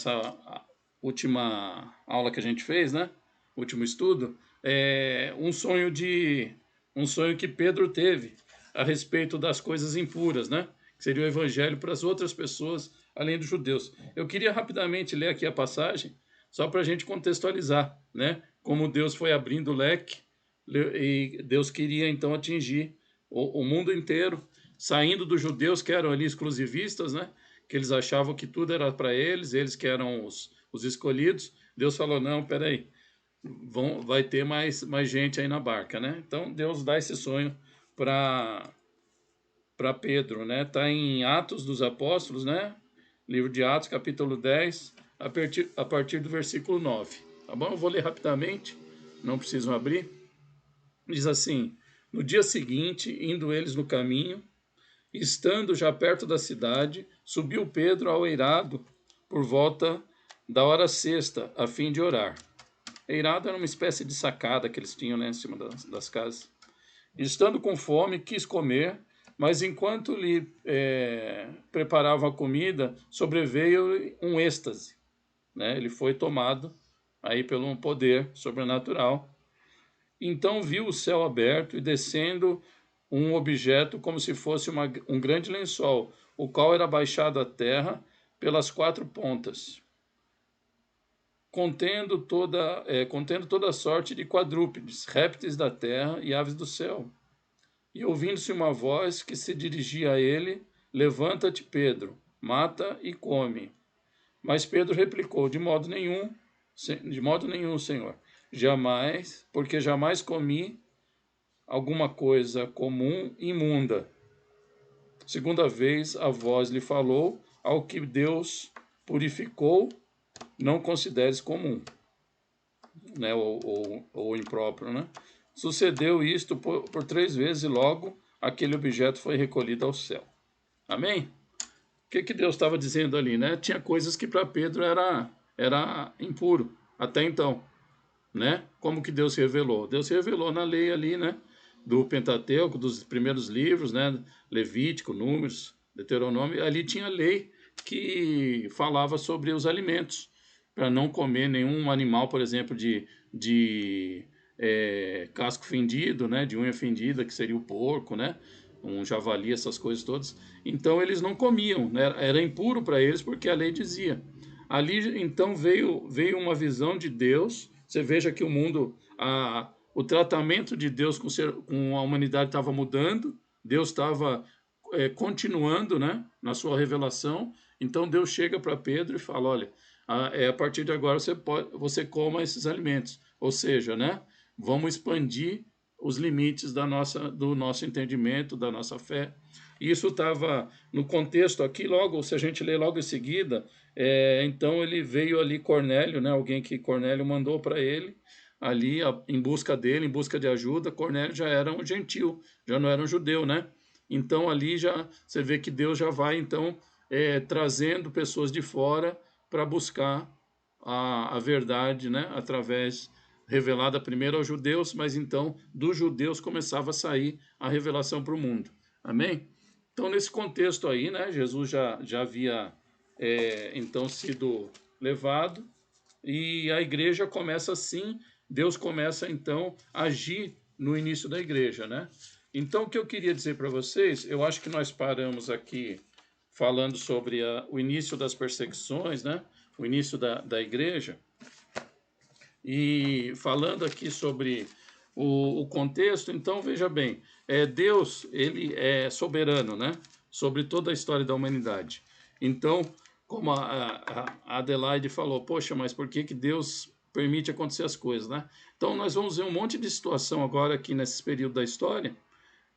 essa última aula que a gente fez, né? Último estudo, um sonho que Pedro teve a respeito das coisas impuras, né? Que seria o evangelho para as outras pessoas, além dos judeus. Eu queria rapidamente ler aqui a passagem, só para a gente contextualizar, né? Como Deus foi abrindo o leque e Deus queria então atingir o mundo inteiro, saindo dos judeus que eram ali exclusivistas, né? Que eles achavam que tudo era para eles que eram os escolhidos. Deus falou, não, peraí, vai ter mais gente aí na barca, né? Então Deus dá esse sonho para Pedro, né? Está em Atos dos Apóstolos, né? Livro de Atos, capítulo 10, a partir do versículo 9. Tá bom? Eu vou ler rapidamente, não precisam abrir. Diz assim: no dia seguinte, indo eles no caminho, estando já perto da cidade, subiu Pedro ao eirado por volta da hora sexta, a fim de orar. Eirado era uma espécie de sacada que eles tinham, né, em cima das casas. Estando com fome, quis comer, mas enquanto lhe preparavam a comida, sobreveio um êxtase, né? Ele foi tomado aí pelo um poder sobrenatural. Então viu o céu aberto e descendo um objeto como se fosse um grande lençol, o qual era baixado à terra pelas quatro pontas, contendo toda sorte de quadrúpedes, répteis da terra e aves do céu. E ouvindo-se uma voz que se dirigia a ele: levanta-te, Pedro, mata e come. Mas Pedro replicou: de modo nenhum, Senhor, jamais, porque jamais comi alguma coisa comum imunda. Segunda vez a voz lhe falou: ao que Deus purificou, não consideres comum, né? Ou impróprio, né? Sucedeu isto por 3 vezes e logo aquele objeto foi recolhido ao céu. Amém? O que Deus estava dizendo ali, né? Tinha coisas que para Pedro era impuro até então, né? Como que Deus se revelou? Deus se revelou na lei ali, né? Do Pentateuco, dos primeiros livros, né? Levítico, Números, Deuteronômio. Ali tinha lei que falava sobre os alimentos, para não comer nenhum animal, por exemplo, de casco fendido, né? De unha fendida, que seria o porco, né? Um javali, essas coisas todas. Então eles não comiam, né? Era impuro para eles porque a lei dizia. Ali então veio uma visão de Deus. Você veja que o mundo, o tratamento de Deus com a humanidade estava mudando. Deus estava continuando, né, na sua revelação. Então Deus chega para Pedro e fala: olha, a partir de agora você coma esses alimentos. Ou seja, né, vamos expandir os limites do nosso entendimento, da nossa fé. Isso estava no contexto aqui, logo, se a gente ler logo em seguida, então ele veio ali Cornélio, né, alguém que Cornélio mandou para ele, ali em busca dele, em busca de ajuda. Cornélio já era um gentil, já não era um judeu, né? Então ali já você vê que Deus já vai então trazendo pessoas de fora para buscar a verdade, né? Através revelada primeiro aos judeus, mas então dos judeus começava a sair a revelação para o mundo. Amém? Então nesse contexto aí, né? Jesus já havia então sido levado e a igreja começa assim. Deus começa então a agir no início da igreja, né? Então, o que eu queria dizer para vocês, eu acho que nós paramos aqui falando sobre o início das perseguições, né? O início da igreja, e falando aqui sobre o contexto. Então, veja bem, Deus, ele é soberano, né? Sobre toda a história da humanidade. Então, como a Adelaide falou, poxa, mas por que Deus permite acontecer as coisas, né? Então, nós vamos ver um monte de situação agora aqui nesse período da história,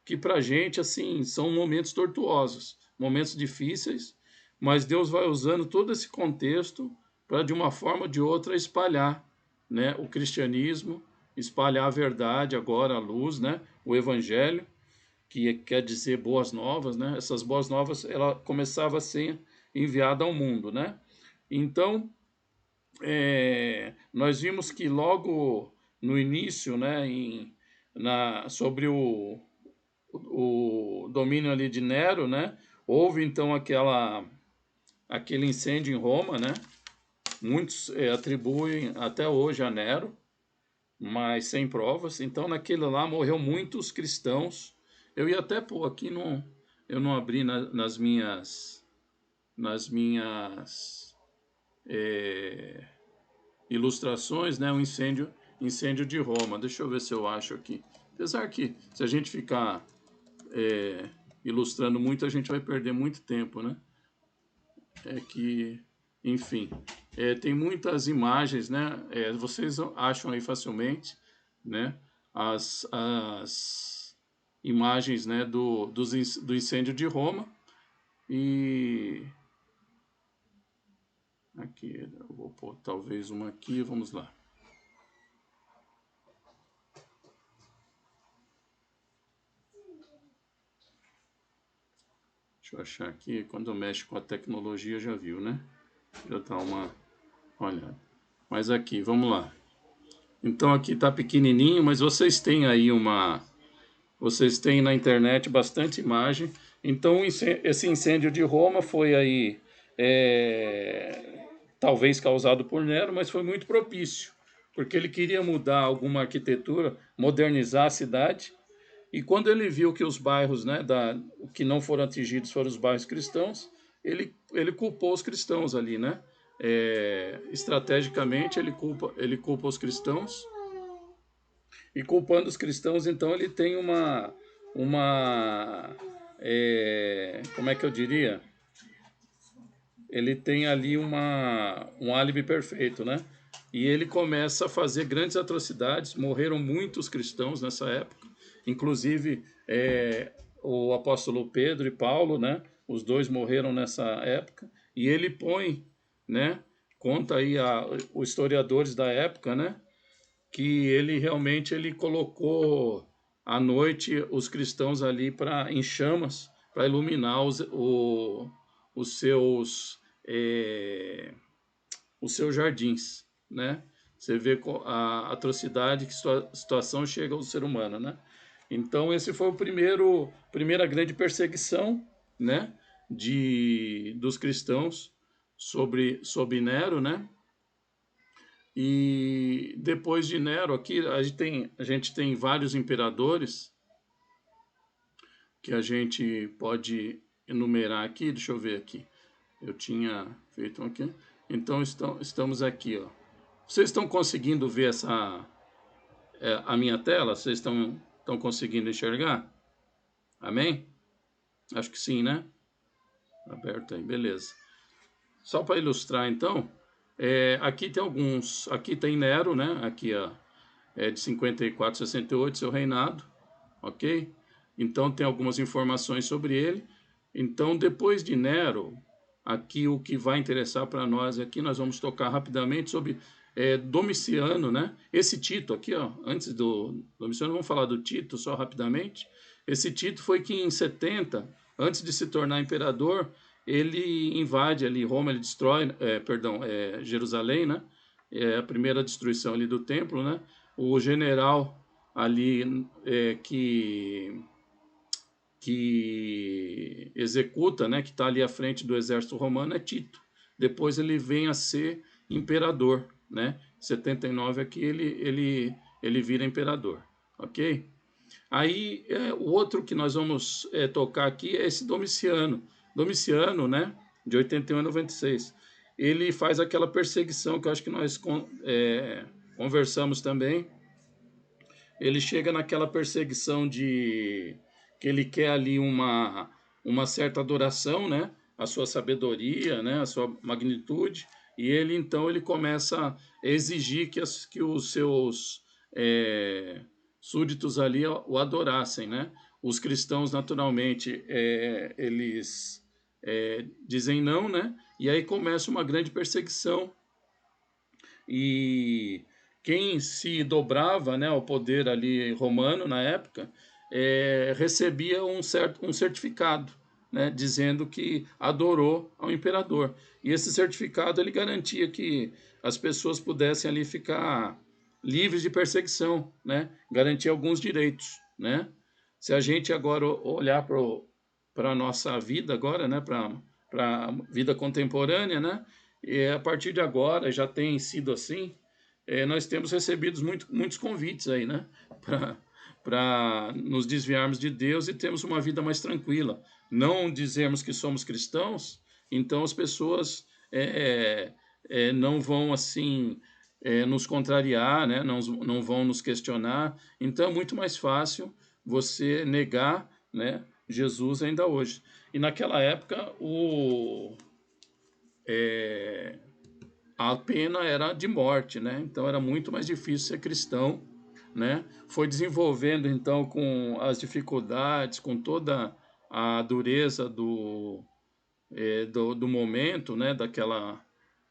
que para a gente, assim, são momentos tortuosos, momentos difíceis, mas Deus vai usando todo esse contexto para, de uma forma ou de outra, espalhar, né, o cristianismo, espalhar a verdade, agora a luz, né, o evangelho, que quer dizer boas novas, né? Essas boas novas, ela começava a ser enviada ao mundo, né? Então, nós vimos que logo no início, né, sobre o domínio ali de Nero, né? Houve então aquele incêndio em Roma, né? Muitos atribuem até hoje a Nero, mas sem provas. Então, naquele lá morreu muitos cristãos. Eu ia até pôr aqui, eu não abri nas minhas ilustrações, né, o incêndio de Roma. Deixa eu ver se eu acho aqui. Apesar que, se a gente ficar ilustrando muito, a gente vai perder muito tempo, né? Enfim, tem muitas imagens, né? Vocês acham aí facilmente, né? As imagens, né, do incêndio de Roma. E aqui, eu vou pôr talvez uma aqui, vamos lá. Deixa eu achar aqui, quando mexe com a tecnologia já viu, né? Já dá uma olhada. Mas aqui, vamos lá. Então aqui tá pequenininho, mas vocês têm aí vocês têm na internet bastante imagem. Então esse incêndio de Roma foi aí talvez causado por Nero, mas foi muito propício, porque ele queria mudar alguma arquitetura, modernizar a cidade. E quando ele viu que os bairros, né, que não foram atingidos foram os bairros cristãos, ele culpou os cristãos ali, né? Estrategicamente ele culpa os cristãos, e culpando os cristãos, então ele tem como é que eu diria? Ele tem ali um álibi perfeito, né? E ele começa a fazer grandes atrocidades. Morreram muitos cristãos nessa época, inclusive o apóstolo Pedro e Paulo, né? Os dois morreram nessa época. E ele põe, né? Conta aí os historiadores da época, né? Que ele realmente colocou à noite os cristãos ali em chamas para iluminar os seus os seus jardins, né? Você vê a atrocidade que situação chega ao ser humano, né? Então esse foi primeira grande perseguição, né? Dos cristãos sobre Nero, né? E depois de Nero, aqui a gente tem vários imperadores que a gente pode enumerar aqui. Deixa eu ver aqui. Eu tinha feito um aqui. Então estamos aqui, ó. Vocês estão conseguindo ver a minha tela? Vocês estão conseguindo enxergar? Amém? Acho que sim, né? Aberto aí, beleza. Só para ilustrar, então, aqui tem alguns. Aqui tem Nero, né? Aqui, ó, de 54 a 68, seu reinado, ok? Então tem algumas informações sobre ele. Então, depois de Nero, aqui o que vai interessar para nós aqui, nós vamos tocar rapidamente sobre Domiciano, né? Esse Tito aqui, ó, antes do Domiciano, vamos falar do Tito só rapidamente. Esse Tito foi que em 70, antes de se tornar imperador, ele invade ali Roma, ele destrói, Jerusalém, né? É a primeira destruição ali do templo, né? O general ali que executa, né, que está ali à frente do exército romano é Tito. Depois ele vem a ser imperador, né? Em 79 aqui ele vira imperador, ok? Aí o outro que nós vamos tocar aqui é esse Domiciano. Domiciano, né, de 81 a 96. Ele faz aquela perseguição que eu acho que nós conversamos também. Ele chega naquela perseguição que ele quer ali uma certa adoração, né? A sua sabedoria, né? A sua magnitude, e ele começa a exigir que os seus súditos ali o adorassem, né? Os cristãos, naturalmente, eles dizem não, né? E aí começa uma grande perseguição, e quem se dobrava, né, ao poder ali romano na época recebia um certificado, né, dizendo que adorou ao imperador. E esse certificado ele garantia que as pessoas pudessem ali ficar livres de perseguição, né, garantia alguns direitos, né. Se a gente agora olhar para a nossa vida agora, né, para a vida contemporânea, né, E a partir de agora, já tem sido assim, nós temos recebido muitos convites aí, né? Para nos desviarmos de Deus e termos uma vida mais tranquila. Não dizermos que somos cristãos, então as pessoas não vão assim nos contrariar, né? Não vão nos questionar. Então é muito mais fácil você negar, né, Jesus ainda hoje. E naquela época a pena era de morte, né? Então era muito mais difícil ser cristão, né? Foi desenvolvendo então com as dificuldades, com toda a dureza do momento, né?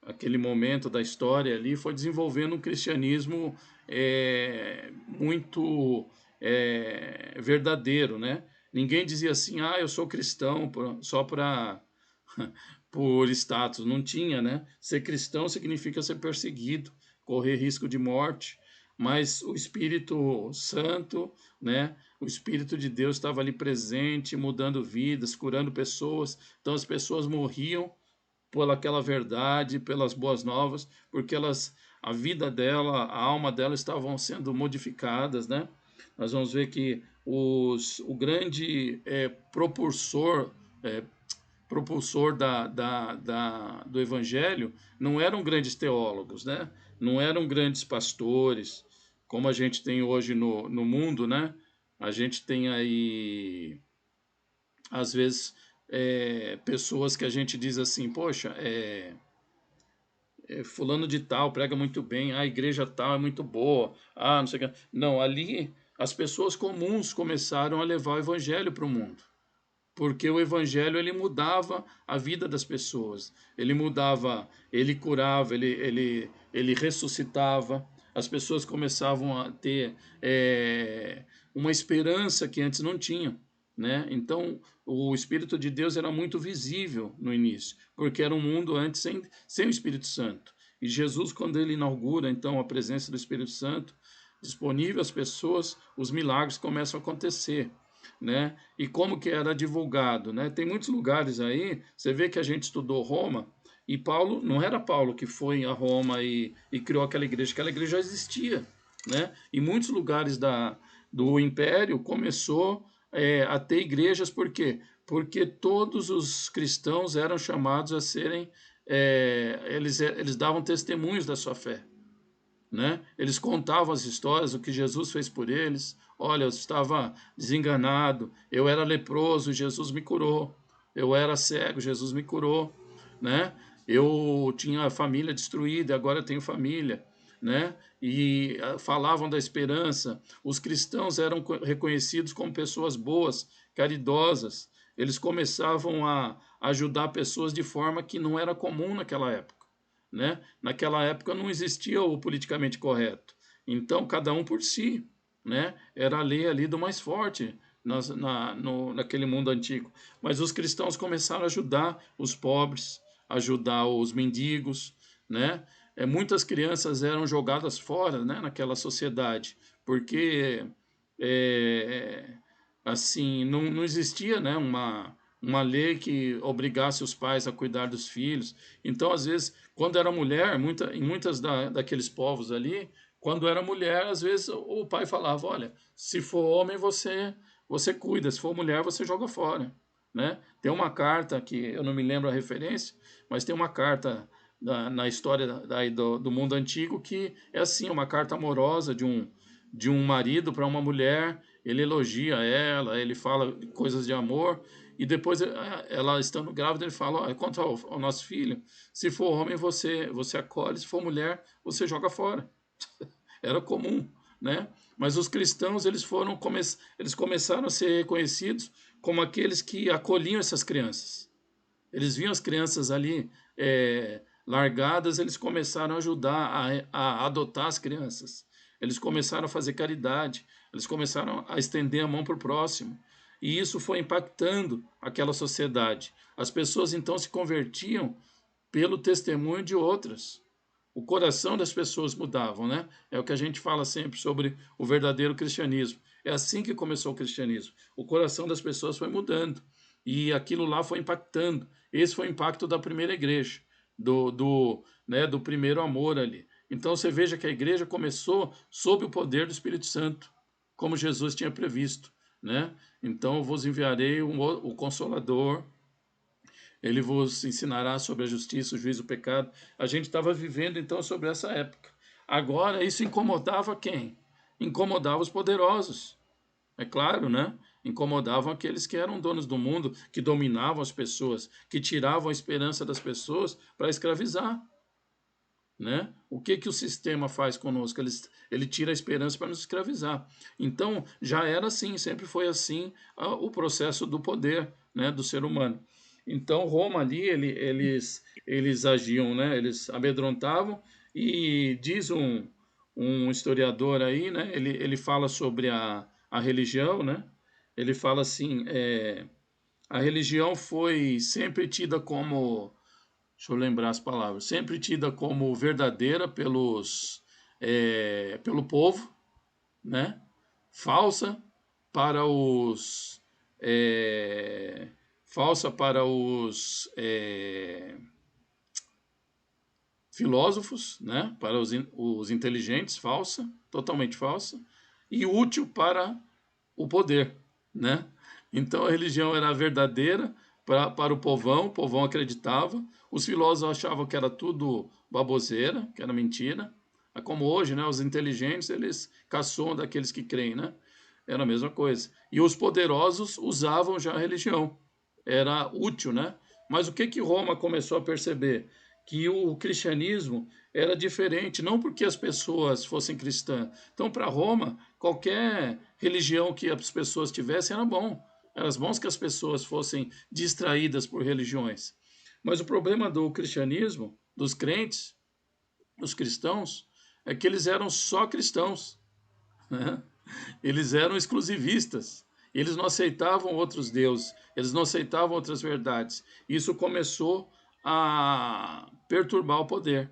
Aquele momento da história ali, foi desenvolvendo um cristianismo muito verdadeiro, né? Ninguém dizia assim, ah, eu sou cristão só para por status, não tinha, né? Ser cristão significa ser perseguido, correr risco de morte, mas o Espírito Santo, né? O Espírito de Deus estava ali presente, mudando vidas, curando pessoas. Então as pessoas morriam por aquela verdade, pelas boas novas, porque a vida dela, a alma dela estavam sendo modificadas, né? Nós vamos ver que o grande é, propulsor do evangelho não eram grandes teólogos, né? Não eram grandes pastores, como a gente tem hoje no mundo, né? A gente tem aí, às vezes, pessoas que a gente diz assim, poxa, fulano de tal prega muito bem, a igreja tal é muito boa, não sei o que. Não, ali as pessoas comuns começaram a levar o evangelho para o mundo, porque o evangelho ele mudava a vida das pessoas, ele mudava, ele curava, ele ressuscitava, as pessoas começavam a ter uma esperança que antes não tinham, né? Então o Espírito de Deus era muito visível no início, porque era um mundo antes sem o Espírito Santo. E Jesus, quando ele inaugura então a presença do Espírito Santo disponível às pessoas, os milagres começam a acontecer, né? E como que era divulgado, né? Tem muitos lugares aí, você vê que a gente estudou Roma, e Paulo, não era Paulo que foi a Roma e criou aquela igreja já existia, né? Em muitos lugares do Império começou a ter igrejas, por quê? Porque todos os cristãos eram chamados a serem, eles davam testemunhos da sua fé, né? Eles contavam as histórias, o que Jesus fez por eles. Olha, eu estava desenganado, eu era leproso, Jesus me curou. Eu era cego, Jesus me curou, né? Eu tinha a família destruída, agora eu tenho família, né? E falavam da esperança. Os cristãos eram reconhecidos como pessoas boas, caridosas. Eles começavam a ajudar pessoas de forma que não era comum naquela época, né? Naquela época não existia o politicamente correto. Então, cada um por si, né? Era a lei ali do mais forte naquele mundo antigo. Mas os cristãos começaram a ajudar os pobres, ajudar os mendigos, né? Muitas crianças eram jogadas fora, né, naquela sociedade, porque é, assim não existia, né, uma lei que obrigasse os pais a cuidar dos filhos. Então, às vezes, quando era mulher, em muitas daqueles povos ali, quando era mulher, às vezes o pai falava: olha, se for homem, você cuida, se for mulher, você joga fora, né? Tem uma carta que eu não me lembro a referência, mas tem uma carta na história do mundo antigo que é assim, uma carta amorosa de um marido para uma mulher. Ele elogia ela, ele fala coisas de amor, e depois ela estando grávida, ele fala: quanto ao nosso filho, se for homem você acolhe, se for mulher você joga fora. Era comum, né? Mas os cristãos eles começaram a ser reconhecidos como aqueles que acolhiam essas crianças. Eles viam as crianças ali largadas, eles começaram a ajudar a adotar as crianças. Eles começaram a fazer caridade, eles começaram a estender a mão para o próximo. E isso foi impactando aquela sociedade. As pessoas então se convertiam pelo testemunho de outras. O coração das pessoas mudavam, né? É o que a gente fala sempre sobre o verdadeiro cristianismo. É assim que começou o cristianismo. O coração das pessoas foi mudando e aquilo lá foi impactando. Esse foi o impacto da primeira igreja. né, do primeiro amor ali. Então você veja que a igreja começou sob o poder do Espírito Santo, como Jesus tinha previsto, né? Então eu vos enviarei o Consolador, ele vos ensinará sobre a justiça, o juízo, o pecado. A gente estava vivendo então sobre essa época. Agora isso incomodava quem? Incomodava os poderosos. É claro, né? Incomodavam aqueles que eram donos do mundo, que dominavam as pessoas, que tiravam a esperança das pessoas para escravizar, né? O que o sistema faz conosco? Ele tira a esperança para nos escravizar. Então, já era assim, sempre foi assim o processo do poder, né, do ser humano. Então, Roma ali, eles agiam, né? Eles amedrontavam e diz um historiador aí, né? Ele fala sobre a religião, né? Ele fala assim, a religião foi sempre tida como, deixa eu lembrar as palavras, sempre tida como verdadeira pelo povo, né? Falsa para os é, falsa para os filósofos, né? Para os inteligentes, falsa, totalmente falsa, e útil para o poder, né? Então a religião era verdadeira para o povão acreditava, os filósofos achavam que era tudo baboseira, que era mentira, como hoje, né? Os inteligentes, eles caçoam daqueles que creem, né? Era a mesma coisa. E os poderosos usavam já a religião, era útil, né? Mas o que Roma começou a perceber? Que o cristianismo era diferente, não porque as pessoas fossem cristãs. Então, para Roma, qualquer religião que as pessoas tivessem era bom. Era bom que as pessoas fossem distraídas por religiões. Mas o problema do cristianismo, dos crentes, dos cristãos, é que eles eram só cristãos, né? Eles eram exclusivistas. Eles não aceitavam outros deuses, eles não aceitavam outras verdades. Isso começou a perturbar o poder.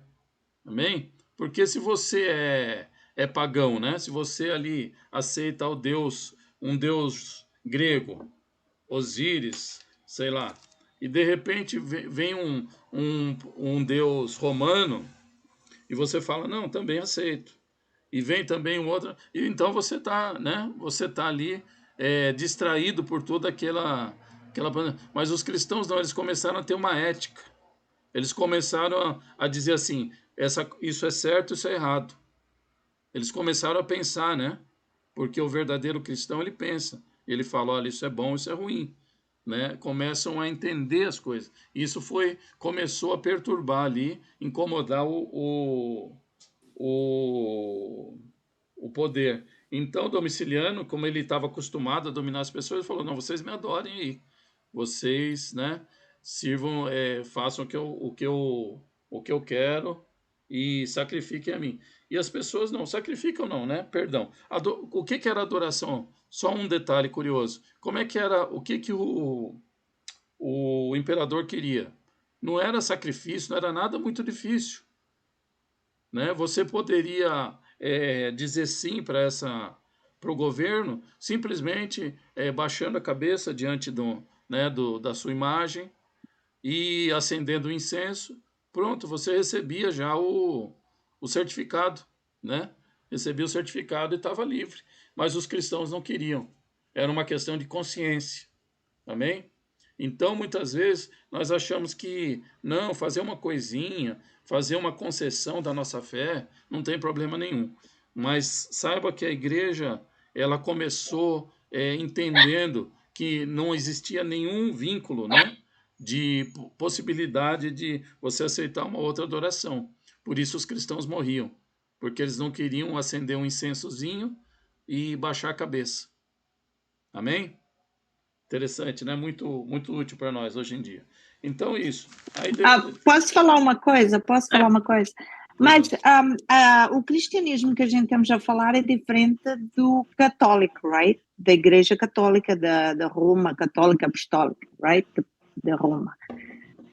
Amém? Porque se você é pagão, né? Se você ali aceita o Deus, um Deus grego, Osíris, sei lá, e de repente vem um Deus romano e você fala, não, também aceito. E vem também um outro, e então você está, né? Você tá ali distraído por toda aquela. Mas os cristãos não, eles começaram a ter uma ética. Eles começaram a dizer assim, isso é certo, isso é errado. Eles começaram a pensar, né? Porque o verdadeiro cristão, ele pensa. Ele fala, olha, isso é bom, isso é ruim. Né? Começam a entender as coisas. Isso começou a perturbar ali, incomodar o, o poder. Então, Domiciliano, como ele estava acostumado a dominar as pessoas, ele falou, não, vocês me adorem aí. Vocês, né, sirvam, façam o que eu quero e sacrifiquem a mim. E as pessoas não sacrificam, não, né? Perdão. O que era adoração? Só um detalhe curioso. Como é que era, o que o imperador queria? Não era sacrifício, não era nada muito difícil, né? Você poderia dizer sim para o governo, simplesmente baixando a cabeça diante da sua imagem e acendendo o incenso. Pronto, você recebia já o certificado, né? Recebia o certificado e estava livre. Mas os cristãos não queriam. Era uma questão de consciência. Amém? Então, muitas vezes, nós achamos que, não, fazer uma coisinha, fazer uma concessão da nossa fé, não tem problema nenhum. Mas saiba que a igreja, ela começou entendendo que não existia nenhum vínculo, né, de possibilidade de você aceitar uma outra adoração. Por isso os cristãos morriam, porque eles não queriam acender um incensozinho e baixar a cabeça. Amém? Interessante, né? Muito, muito útil para nós hoje em dia. Então, isso. Aí, posso falar uma coisa? Posso falar uma coisa? Mas o cristianismo que a gente estamos a falar é diferente do católico, right? Da Igreja Católica, da Roma Católica Apostólica, right? Da Roma.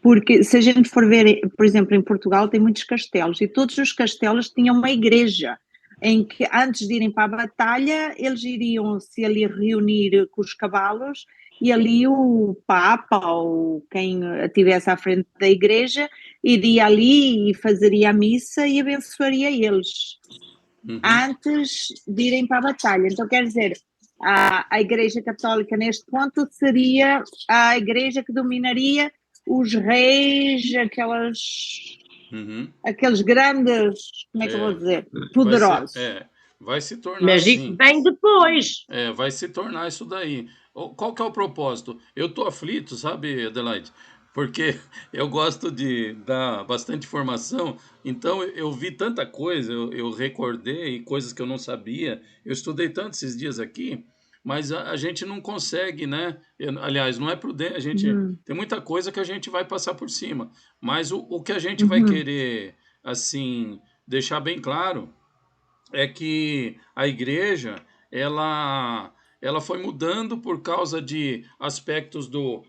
Porque se a gente for ver, por exemplo, em Portugal tem muitos castelos e todos os castelos tinham uma igreja em que antes de irem para a batalha eles iriam se ali reunir com os cavalos e ali o Papa ou quem estivesse à frente da igreja iria ali e fazeria a missa e abençoaria eles Uhum. antes de irem para a batalha. Então, quer dizer, a Igreja Católica neste ponto seria a igreja que dominaria os reis, Uhum. aqueles grandes, como é que eu vou É, dizer, vai ser, poderosos. vai se tornar Mas isso assim. vem depois. Vai se tornar isso daí. Qual que é o propósito? Eu tô aflito, sabe, Adelaide? Porque eu gosto de dar bastante informação, então eu vi tanta coisa, eu recordei coisas que eu não sabia, eu estudei tanto esses dias aqui, mas a gente não consegue, né? Aliás, não é prudente, a gente Uhum, tem muita coisa que a gente vai passar por cima, mas o que a gente vai uhum, querer, assim, deixar bem claro é que a igreja ela foi mudando por causa de aspectos do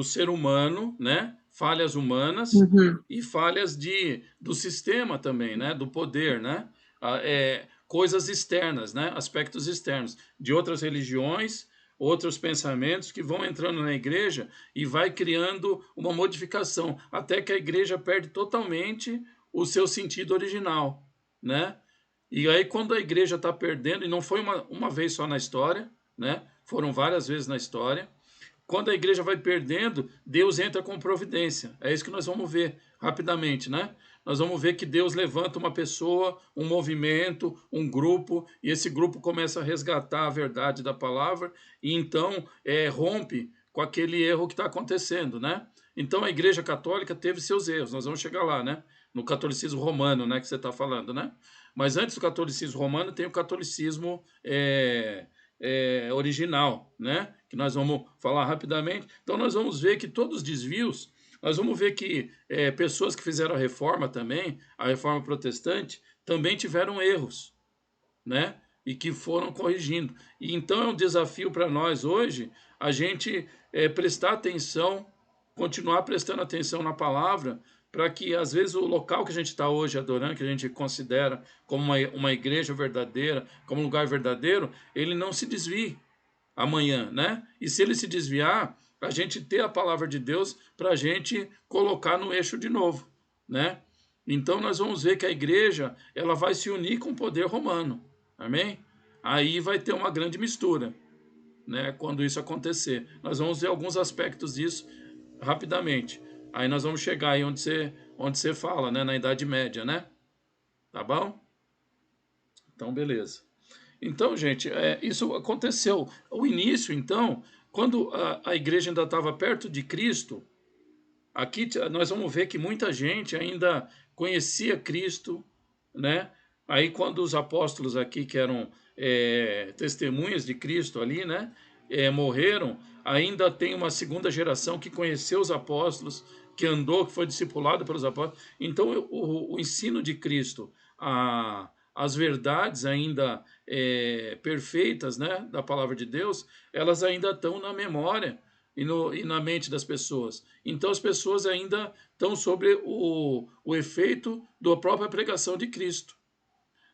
ser humano, né? Falhas humanas uhum, e falhas do sistema também, né? Do poder, né? Coisas externas, né? Aspectos externos de outras religiões, outros pensamentos que vão entrando na igreja e vai criando uma modificação até que a igreja perde totalmente o seu sentido original, né? E aí, quando a igreja está perdendo, e não foi uma vez só na história, né? Foram várias vezes na história. Quando a igreja vai perdendo, Deus entra com providência. É isso que nós vamos ver rapidamente, né? Nós vamos ver que Deus levanta uma pessoa, um movimento, um grupo, e esse grupo começa a resgatar a verdade da palavra, e então rompe com aquele erro que está acontecendo, né? Então a Igreja Católica teve seus erros, nós vamos chegar lá, né? No catolicismo romano, né? Que você está falando, né? Mas antes do catolicismo romano tem o catolicismo original, né? Que nós vamos falar rapidamente. Então nós vamos ver que todos os desvios, nós vamos ver que pessoas que fizeram a reforma também, a reforma protestante, também tiveram erros, né? E que foram corrigindo. E então é um desafio para nós hoje a gente prestar atenção, continuar prestando atenção na palavra, para que às vezes o local que a gente está hoje adorando, que a gente considera como uma igreja verdadeira, como um lugar verdadeiro, ele não se desvie amanhã, né? E se ele se desviar, a gente ter a palavra de Deus para a gente colocar no eixo de novo, né? Então nós vamos ver que a igreja ela vai se unir com o poder romano, amém? Aí vai ter uma grande mistura, né? Quando isso acontecer, nós vamos ver alguns aspectos disso rapidamente. Aí nós vamos chegar aí onde você fala, né? Na Idade Média, né? Tá bom? Então beleza. Então, gente, isso aconteceu. O início, então, quando a igreja ainda estava perto de Cristo, aqui nós vamos ver que muita gente ainda conhecia Cristo, né? Aí, quando os apóstolos aqui, que eram testemunhas de Cristo ali, né? Morreram, ainda tem uma segunda geração que conheceu os apóstolos, que andou, que foi discipulado pelos apóstolos. Então, o ensino de Cristo, as verdades ainda perfeitas, né, da palavra de Deus, elas ainda estão na memória e na mente das pessoas. Então as pessoas ainda estão sobre o efeito da própria pregação de Cristo.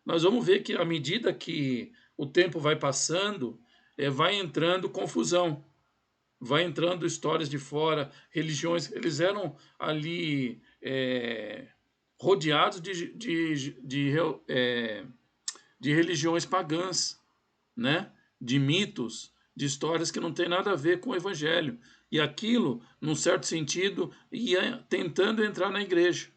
Nós vamos ver que à medida que o tempo vai passando, vai entrando confusão, vai entrando histórias de fora, religiões. Eles eram ali rodeados de religiões pagãs, né? De mitos, de histórias que não tem nada a ver com o evangelho. E aquilo, num certo sentido, ia tentando entrar na igreja,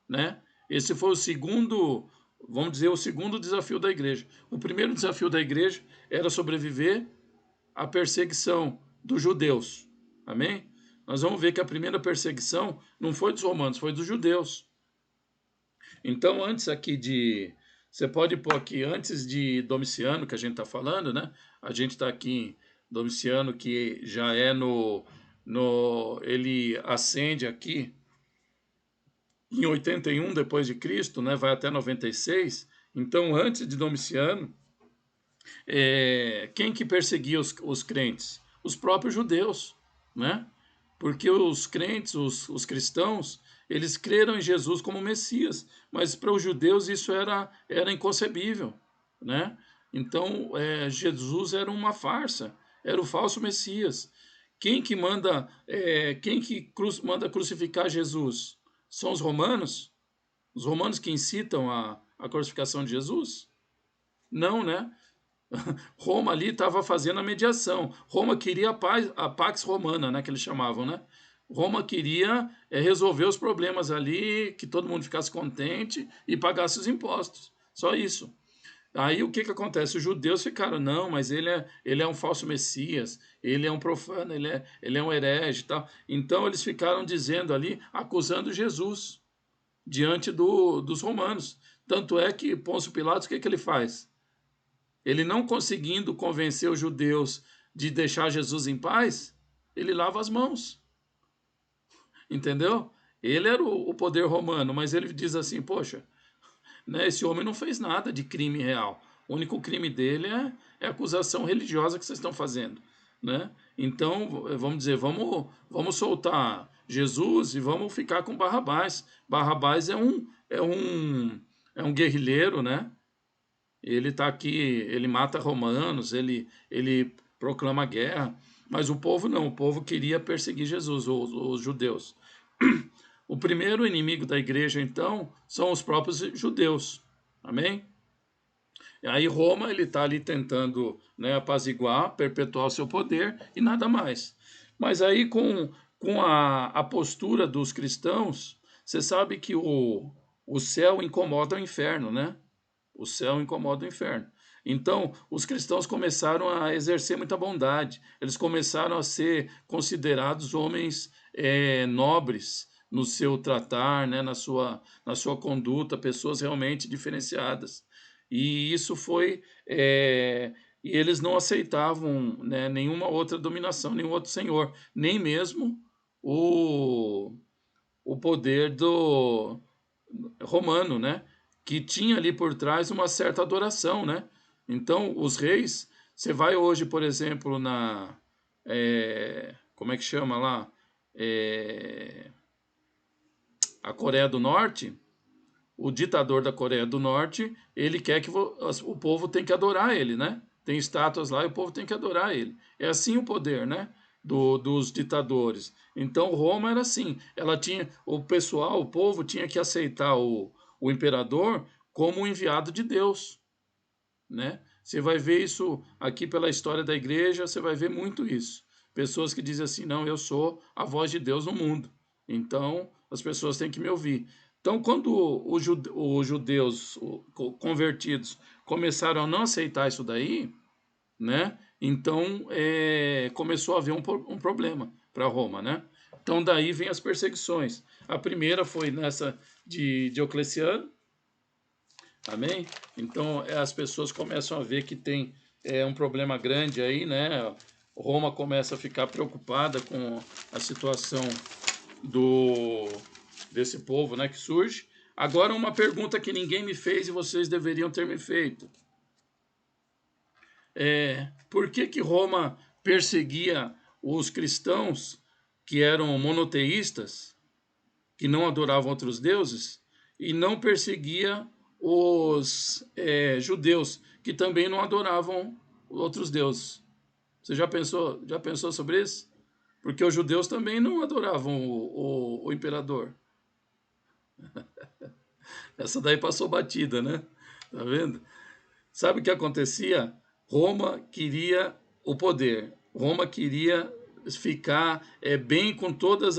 né? Esse foi o segundo, vamos dizer, o segundo desafio da igreja. O primeiro desafio da igreja era sobreviver à perseguição dos judeus. Amém? Nós vamos ver que a primeira perseguição não foi dos romanos, foi dos judeus. Então, antes aqui de. Você pode pôr aqui, antes de Domiciano, que a gente está falando, né? A gente está aqui em Domiciano, que já é ele ascende aqui em 81 depois de Cristo, né? Vai até 96. Então, antes de Domiciano, quem que perseguia os crentes? Os próprios judeus, né? Porque os crentes, os cristãos, eles creram em Jesus como Messias, mas para os judeus isso era inconcebível, né? Então, Jesus era uma farsa, era o falso Messias. Quem que manda, manda crucificar Jesus? São os romanos? Os romanos que incitam a crucificação de Jesus? Não, né? Roma ali estava fazendo a mediação. Roma queria a Pax Romana, né, que eles chamavam, né? Roma queria resolver os problemas ali, que todo mundo ficasse contente e pagasse os impostos. Só isso. Aí o que que acontece? Os judeus ficaram, não, mas ele é um falso messias, ele é um profano, ele é um herege e tal. Então eles ficaram dizendo ali, acusando Jesus diante dos romanos. Tanto é que Pôncio Pilatos, o que que ele faz? Ele não conseguindo convencer os judeus de deixar Jesus em paz, ele lava as mãos, entendeu? Ele era o poder romano, mas ele diz assim, poxa, né, esse homem não fez nada de crime real. O único crime dele é a acusação religiosa que vocês estão fazendo, né? Então, vamos dizer, vamos soltar Jesus e vamos ficar com Barrabás. Barrabás é um guerrilheiro, né? Ele está aqui, ele mata romanos, ele proclama guerra, mas o povo não, o povo queria perseguir Jesus, os judeus. O primeiro inimigo da igreja, então, são os próprios judeus. Amém? E aí Roma, ele está ali tentando, né, apaziguar, perpetuar o seu poder e nada mais. Mas aí com a postura dos cristãos, você sabe que o céu incomoda o inferno, né? O céu incomoda o inferno. Então, os cristãos começaram a exercer muita bondade. Eles começaram a ser considerados homens nobres no seu tratar, né, na sua conduta, pessoas realmente diferenciadas. E isso foi. E eles não aceitavam, né, nenhuma outra dominação, nenhum outro senhor, nem mesmo o, o poder do romano, né? Que tinha ali por trás uma certa adoração, né? Então, os reis, você vai hoje, por exemplo, como é que chama lá? A Coreia do Norte, o ditador da Coreia do Norte, ele quer que o povo tem que adorar ele, né? Tem estátuas lá e o povo tem que adorar ele. É assim o poder, né? Dos ditadores. Então Roma era assim, ela tinha o pessoal, o povo tinha que aceitar o imperador como um enviado de Deus, né? Você vai ver isso aqui pela história da igreja, você vai ver muito isso. Pessoas que dizem assim, não, eu sou a voz de Deus no mundo. Então, as pessoas têm que me ouvir. Então, quando os judeus convertidos começaram a não aceitar isso daí, né? Então, começou a haver um problema para Roma, né? Então, daí vem as perseguições. A primeira foi nessa de Diocleciano, amém? Então, as pessoas começam a ver que tem um problema grande aí, né? Roma começa a ficar preocupada com a situação do desse povo, né, que surge. Agora, uma pergunta que ninguém me fez e vocês deveriam ter me feito. Por que Roma perseguia os cristãos que eram monoteístas, que não adoravam outros deuses, e não perseguia os judeus, que também não adoravam outros deuses? Você já pensou sobre isso? Porque os judeus também não adoravam o imperador. Essa daí passou batida, né? Tá vendo? Sabe o que acontecia? Roma queria o poder. Roma queria ficar bem com todas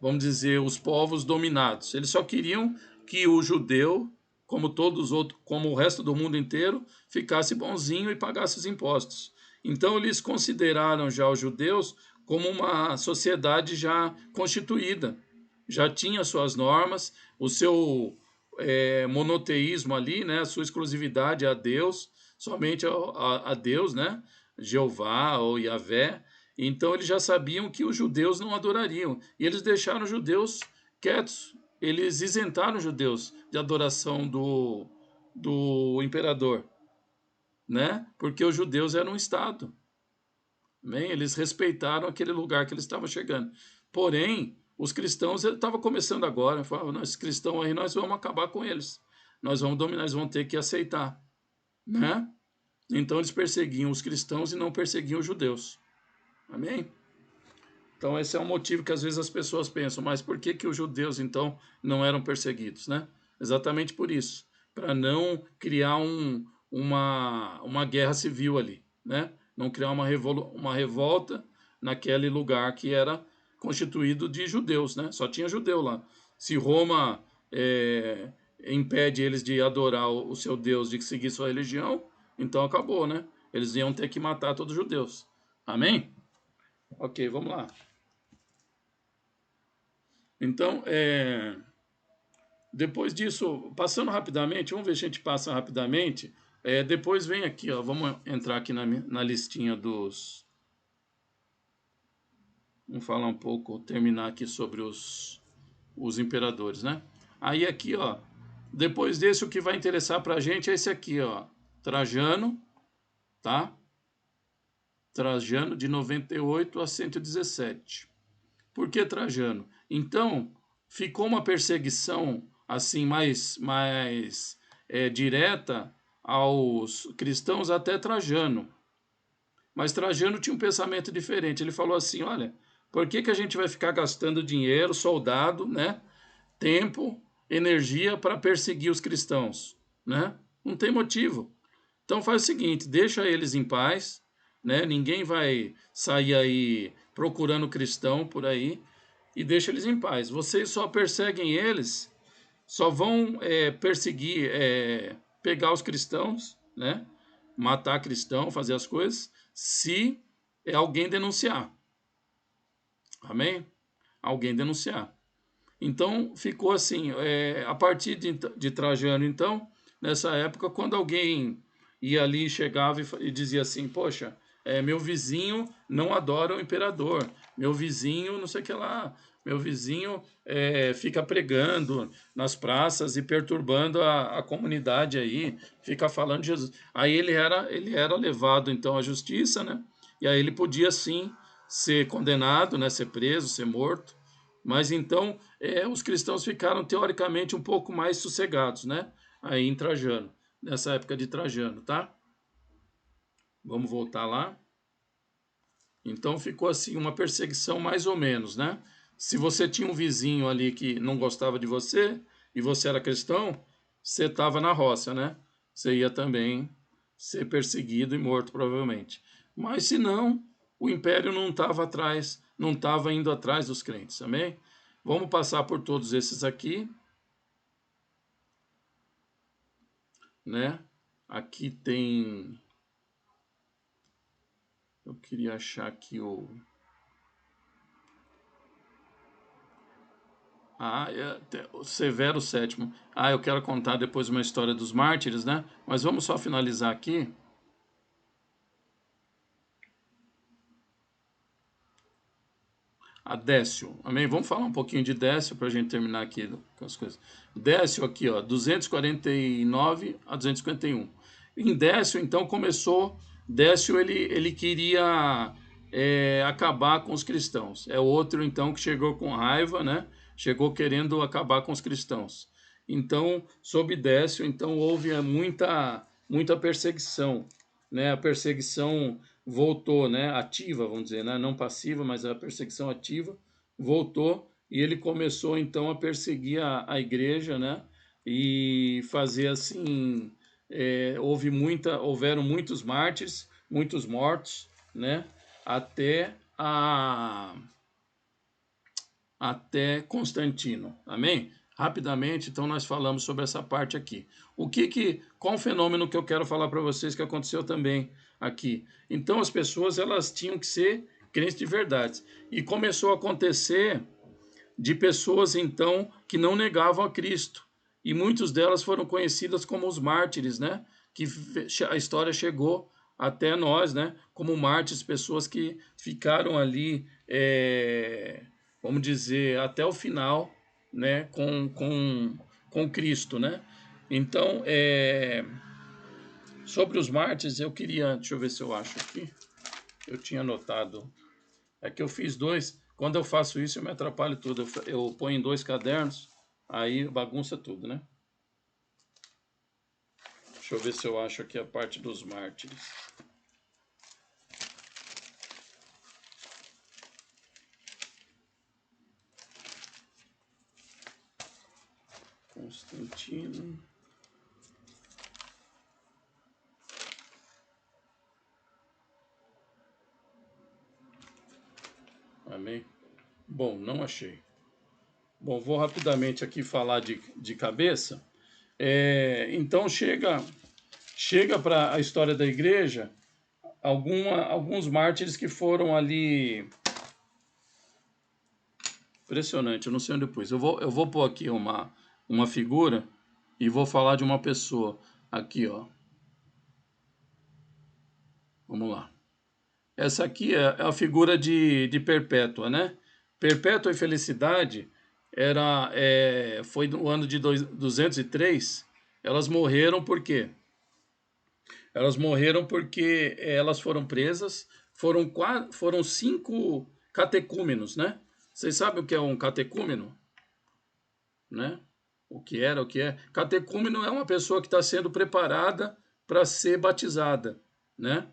vamos dizer, os povos dominados. Eles só queriam que o judeu, como todos os outros, como o resto do mundo inteiro, ficasse bonzinho e pagasse os impostos. Então eles consideraram já os judeus como uma sociedade já constituída, já tinha suas normas, o seu monoteísmo ali, né, a sua exclusividade a Deus, somente a Deus, né, Jeová ou Yahvé. Então eles já sabiam que os judeus não adorariam, e eles deixaram os judeus quietos, eles isentaram os judeus de adoração do imperador, né? Porque os judeus eram um Estado. Bem, eles respeitaram aquele lugar que eles estavam chegando. Porém, os cristãos estavam começando agora, falavam, não, esses cristãos aí nós vamos acabar com eles. Nós vamos dominar, eles vão ter que aceitar, né? Então eles perseguiam os cristãos e não perseguiam os judeus. Amém? Então esse é um motivo que às vezes as pessoas pensam, mas por que que os judeus então não eram perseguidos, né? Exatamente por isso, para não criar uma guerra civil ali, né? Não criar uma revolta naquele lugar que era constituído de judeus, né? Só tinha judeu lá. Se Roma impede eles de adorar o seu Deus, de seguir sua religião, então acabou, né? Eles iam ter que matar todos os judeus. Amém? Ok, vamos lá. Então, depois disso, passando rapidamente, vamos ver se a gente passa rapidamente. Depois vem aqui, ó, vamos entrar aqui na listinha dos. Vamos falar um pouco, terminar aqui sobre os imperadores, né? Aí aqui, ó, depois desse, o que vai interessar pra gente é esse aqui, ó, Trajano, tá? Trajano de 98 a 117. Por que Trajano? Então, ficou uma perseguição assim mais direta aos cristãos até Trajano. Mas Trajano tinha um pensamento diferente. Ele falou assim, olha, por que a gente vai ficar gastando dinheiro, soldado, né, tempo, energia para perseguir os cristãos, né? Não tem motivo. Então faz o seguinte, deixa eles em paz, né? Ninguém vai sair aí procurando cristão por aí e deixa eles em paz. Vocês só perseguem eles, só vão perseguir, pegar os cristãos, né? Matar cristão, fazer as coisas, se alguém denunciar. Amém? Alguém denunciar. Então ficou assim, a partir de Trajano, então, nessa época, quando alguém ia ali, chegava e dizia assim, poxa, meu vizinho não adora o imperador, meu vizinho não sei o que lá, meu vizinho fica pregando nas praças e perturbando a comunidade aí, fica falando de Jesus. Aí ele era levado então à justiça, né? E aí ele podia sim ser condenado, né? Ser preso, ser morto. Mas então os cristãos ficaram teoricamente um pouco mais sossegados, né? Aí em Trajano, nessa época de Trajano, tá? Vamos voltar lá. Então ficou assim uma perseguição mais ou menos, né? Se você tinha um vizinho ali que não gostava de você e você era cristão, você estava na roça, né? Você ia também ser perseguido e morto provavelmente. Mas se não, o império não estava atrás, não estava indo atrás dos crentes, amém? Vamos passar por todos esses aqui, né? Aqui tem. Eu queria achar aqui o Severo Sétimo. Eu quero contar depois uma história dos mártires, né? Mas vamos só finalizar aqui. A Décio, amém? Vamos falar um pouquinho de Décio para a gente terminar aqui com as coisas. Décio aqui, ó, 249 a 251. Em Décio, então, começou. Décio, ele queria acabar com os cristãos. É outro, então, que chegou com raiva, né? Chegou querendo acabar com os cristãos. Então, sob Décio, então, houve muita perseguição, né? A perseguição voltou, né, ativa, vamos dizer, né, não passiva, mas a perseguição ativa voltou e ele começou então a perseguir a igreja, né, e fazer assim, houveram muitos mártires, muitos mortos, né, até até Constantino, amém? Rapidamente, então nós falamos sobre essa parte aqui. Qual o fenômeno que eu quero falar para vocês que aconteceu também aqui? Então as pessoas elas tinham que ser crentes de verdade. E começou a acontecer de pessoas então que não negavam a Cristo. E muitas delas foram conhecidas como os mártires, né? Que a história chegou até nós, né? Como mártires, pessoas que ficaram ali, vamos dizer, até o final, né? Com Cristo, né? Então, sobre os mártires, eu queria, deixa eu ver se eu acho aqui. Eu tinha anotado. É que eu fiz dois. Quando eu faço isso, eu me atrapalho tudo. Eu ponho em dois cadernos, aí bagunça tudo, né? Deixa eu ver se eu acho aqui a parte dos mártires. Constantino. Amém? Bom, não achei. Bom, vou rapidamente aqui falar de cabeça. Então chega para a história da igreja alguns mártires que foram ali. Impressionante, eu não sei onde pus. Eu vou pôr aqui uma figura e vou falar de uma pessoa. Aqui, ó. Vamos lá. Essa aqui é a figura de Perpétua, né? Perpétua e Felicidade foi no ano de 203. Elas morreram por quê? Elas morreram porque elas foram presas. Foram 5 catecúmenos, né? Vocês sabem o que é um catecúmeno? Né? O que era, o que é? Catecúmeno é uma pessoa que está sendo preparada para ser batizada, né?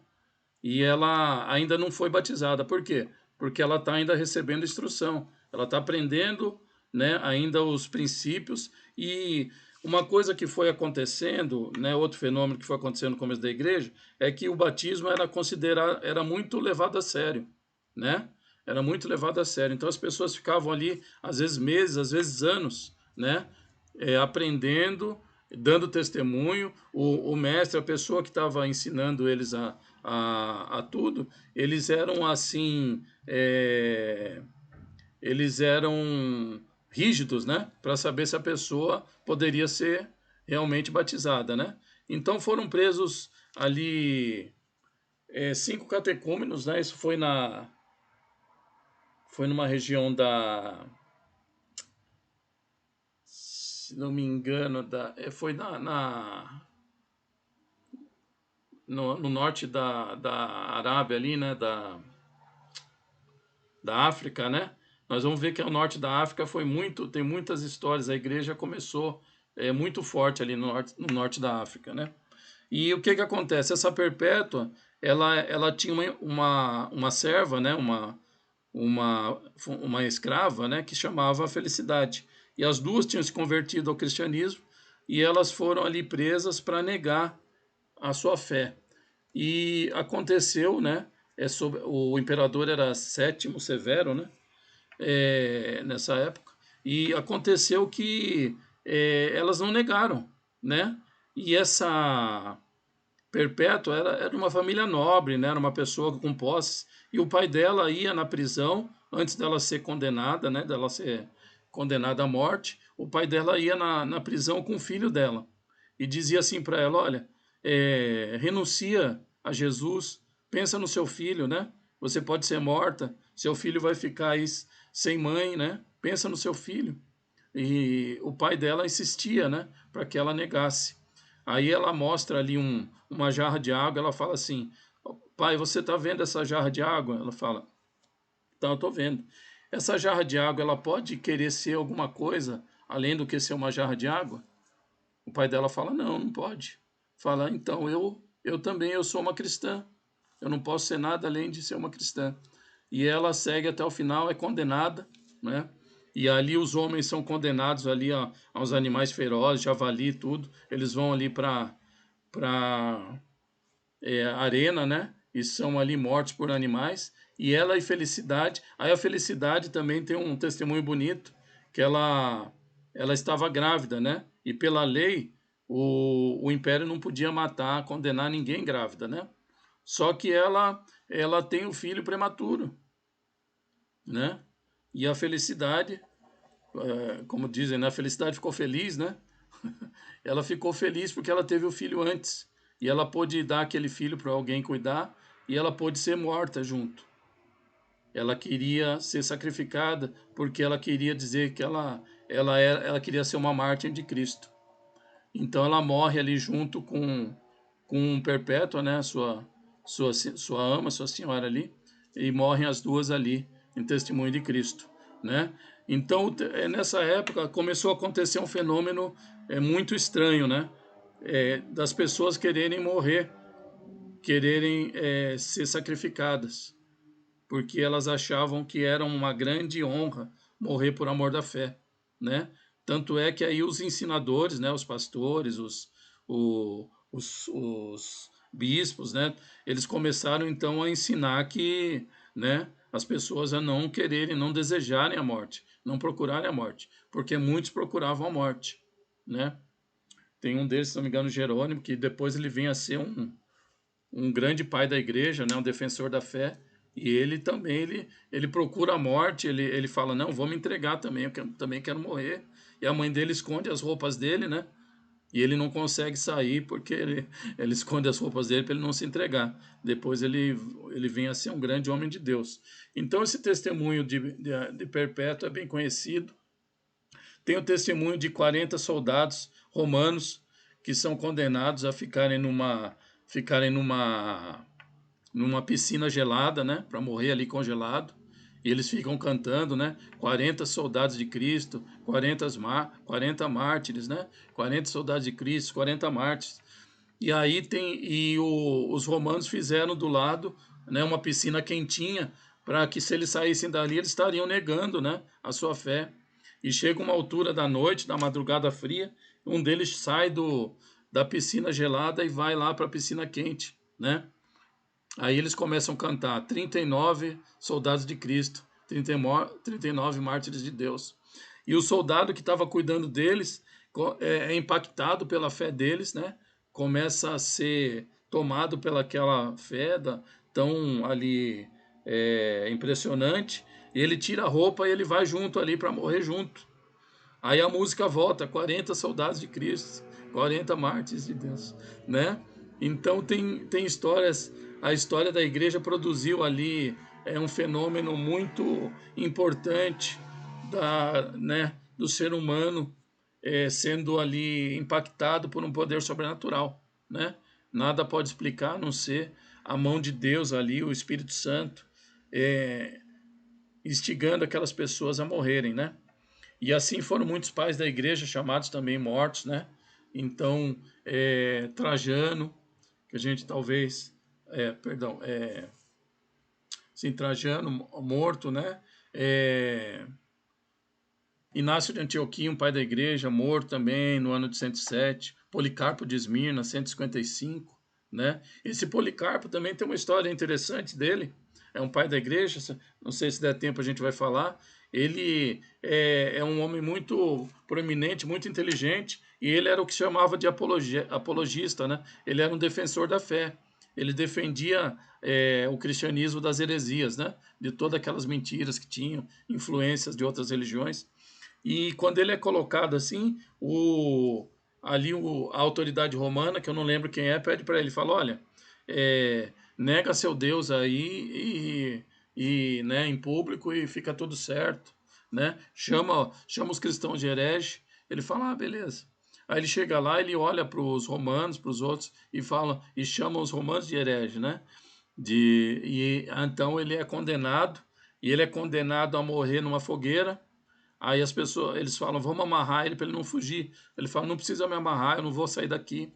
E ela ainda não foi batizada. Por quê? Porque ela está ainda recebendo instrução. Ela está aprendendo, né, ainda os princípios. E uma coisa que foi acontecendo, né, outro fenômeno que foi acontecendo no começo da igreja, é que o batismo era muito levado a sério, né? Era muito levado a sério. Então as pessoas ficavam ali, às vezes meses, às vezes anos, né, aprendendo, dando testemunho. O mestre, a pessoa que estava ensinando eles a tudo, eles eram assim, eles eram rígidos, né, para saber se a pessoa poderia ser realmente batizada, né? Então foram presos ali 5 catecúmenos, né? Isso foi numa região se não me engano, foi no norte da Arábia ali, né? Da África, né? Nós vamos ver que o norte da África tem muitas histórias. A igreja começou muito forte ali no norte da África, né? E o que que acontece? Essa Perpétua, ela tinha uma serva, né? Uma escrava, né? Que chamava Felicidade. E as duas tinham se convertido ao cristianismo e elas foram ali presas para negar a sua fé. E aconteceu, né? O imperador era Sétimo Severo, né? Nessa época. E aconteceu que elas não negaram, né? E essa Perpétua era uma família nobre, né? Era uma pessoa com posses. E o pai dela ia na prisão antes dela ser condenada, né? Dela ser condenada à morte. O pai dela ia na prisão com o filho dela e dizia assim para ela: olha, renuncia a Jesus, pensa no seu filho, né? Você pode ser morta, seu filho vai ficar aí sem mãe, né? Pensa no seu filho. E o pai dela insistia, né? Para que ela negasse. Aí ela mostra ali uma jarra de água, ela fala assim: pai, você está vendo essa jarra de água? Ela fala: então, eu estou vendo. Essa jarra de água, ela pode querer ser alguma coisa além do que ser uma jarra de água? O pai dela fala: não, não pode. Fala: então, eu também, eu sou uma cristã. Eu não posso ser nada além de ser uma cristã. E ela segue até o final, é condenada, né? E ali os homens são condenados ali aos animais ferozes, javali, tudo. Eles vão ali para arena, né? E são ali mortos por animais. E ela e Felicidade. Aí a Felicidade também tem um testemunho bonito, que ela estava grávida, né? E pela lei, o império não podia matar, condenar ninguém grávida, né? Só que ela tem um filho prematuro, né? E a Felicidade, como dizem, né? A Felicidade ficou feliz, né? Ela ficou feliz porque ela teve o filho antes. E ela pôde dar aquele filho para alguém cuidar e ela pôde ser morta junto. Ela queria ser sacrificada porque ela queria dizer que ela queria ser uma mártir de Cristo. Então ela morre ali junto com Perpétua, né, sua ama, sua senhora ali, e morrem as duas ali em testemunho de Cristo, né? Então nessa época começou a acontecer um fenômeno muito estranho, né? das pessoas quererem morrer, quererem ser sacrificadas, porque elas achavam que era uma grande honra morrer por amor da fé, né? Tanto é que aí os ensinadores, né, os pastores, os bispos, né, eles começaram então a ensinar que, né, as pessoas a não quererem, não desejarem a morte, não procurarem a morte, porque muitos procuravam a morte, né? Tem um deles, se não me engano, Jerônimo, que depois ele vem a ser um grande pai da igreja, né, um defensor da fé, e ele também ele procura a morte, ele fala, não, vou me entregar também, também quero morrer. E a mãe dele esconde as roupas dele, né? E ele não consegue sair porque ele esconde as roupas dele para ele não se entregar. Depois ele vem a ser um grande homem de Deus. Então esse testemunho de Perpétuo é bem conhecido. Tem o testemunho de 40 soldados romanos que são condenados a ficarem numa piscina gelada, né, para morrer ali congelado. E eles ficam cantando, né? 40 soldados de Cristo, 40 mártires, né? 40 soldados de Cristo, 40 mártires. E aí os romanos fizeram do lado, né, uma piscina quentinha para que se eles saíssem dali eles estariam negando, né, a sua fé. E chega uma altura da noite, da madrugada fria, um deles sai da piscina gelada e vai lá para a piscina quente, né? Aí eles começam a cantar 39 soldados de Cristo, 39 mártires de Deus. E o soldado que estava cuidando deles é impactado pela fé deles, né? Começa a ser tomado pelaquela fé tão ali impressionante. E ele tira a roupa e ele vai junto ali para morrer junto. Aí a música volta, 40 soldados de Cristo, 40 mártires de Deus, né? Então tem histórias, a história da igreja produziu ali um fenômeno muito importante né, do ser humano sendo ali impactado por um poder sobrenatural, né? Nada pode explicar a não ser a mão de Deus ali, o Espírito Santo, instigando aquelas pessoas a morrerem, né? E assim foram muitos pais da igreja chamados também mortos, né? Então, Trajano, que a gente talvez, perdão, sim, Trajano morto, né? Inácio de Antioquia, um pai da igreja, morto também no ano de 107. Policarpo de Esmirna, 155, né? Esse Policarpo também tem uma história interessante dele. É um pai da igreja, não sei se der tempo a gente vai falar. Ele é um homem muito proeminente, muito inteligente, e ele era o que se chamava de apologista, né? Ele era um defensor da fé. Ele defendia o cristianismo das heresias, né? De todas aquelas mentiras que tinham, influências de outras religiões. E quando ele é colocado assim, a autoridade romana, que eu não lembro quem é, pede para ele, fala, olha, nega seu Deus aí né, em público e fica tudo certo, né? Chama os cristãos de herege. Ele fala, beleza. Aí ele chega lá, ele olha para os romanos, para os outros e chama os romanos de herege, né? E então ele é condenado e ele é condenado a morrer numa fogueira. Aí as pessoas, eles falam, vamos amarrar ele para ele não fugir. Ele fala, não precisa me amarrar, eu não vou sair daqui.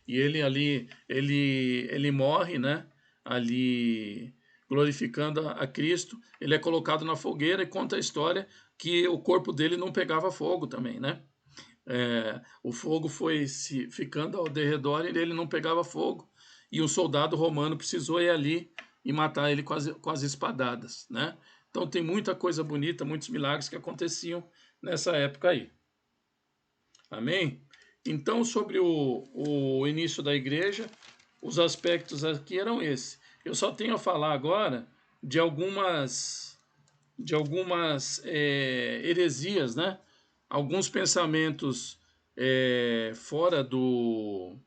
E ele ali, ele morre, né? Ali glorificando a Cristo. Ele é colocado na fogueira e conta a história que o corpo dele não pegava fogo também, né? O fogo foi ficando ao derredor e ele não pegava fogo. E um soldado romano precisou ir ali e matar ele com as espadadas, né? Então tem muita coisa bonita, muitos milagres que aconteciam nessa época aí. Amém? Então, sobre o início da igreja, os aspectos aqui eram esses. Eu só tenho a falar agora de algumas heresias, né? Alguns pensamentos fora do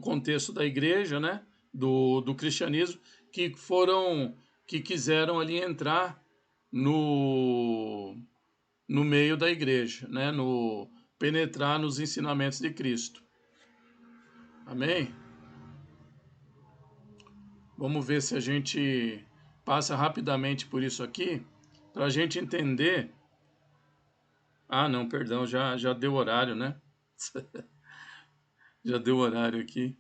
contexto da igreja, né? Do cristianismo, que quiseram ali entrar no meio da igreja, né? Penetrar nos ensinamentos de Cristo. Amém? Vamos ver se a gente passa rapidamente por isso aqui, para a gente entender. Ah, não, perdão, já deu horário, né? Já deu horário aqui.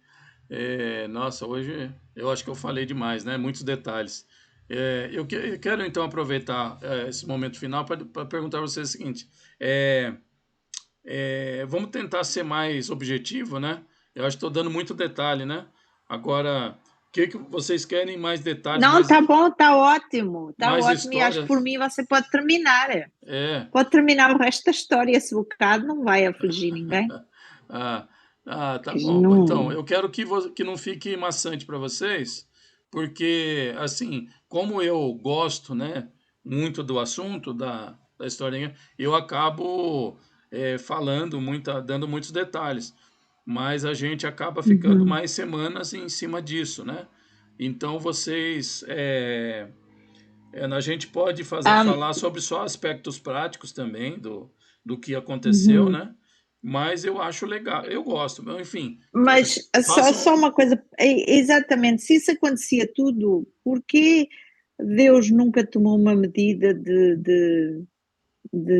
Nossa, hoje eu acho que eu falei demais, né? Muitos detalhes. Eu quero então aproveitar esse momento final para perguntar para você o seguinte: é, vamos tentar ser mais objetivo, né? Eu acho que estou dando muito detalhe, né? Agora, o que que vocês querem mais detalhes, Não, tá bom, tá mais ótimo, e acho que por histórias? mim você pode terminar. É. Pode terminar o resto da história, esse bocado não vai afligir ninguém. Ah, tá Que bom. Então, não... eu quero que não fique maçante para vocês, porque, assim, como eu gosto, né, muito do assunto, da historinha, eu acabo falando, dando muitos detalhes, mas a gente acaba ficando Uhum, mais semanas em cima disso, né? Então, vocês... a gente pode um, falar sobre só aspectos práticos também do que aconteceu, uhum. né? Mas eu acho legal, eu gosto, enfim, Mas só façam. uma coisa, exatamente, se isso acontecia tudo, porquê Deus nunca tomou uma medida de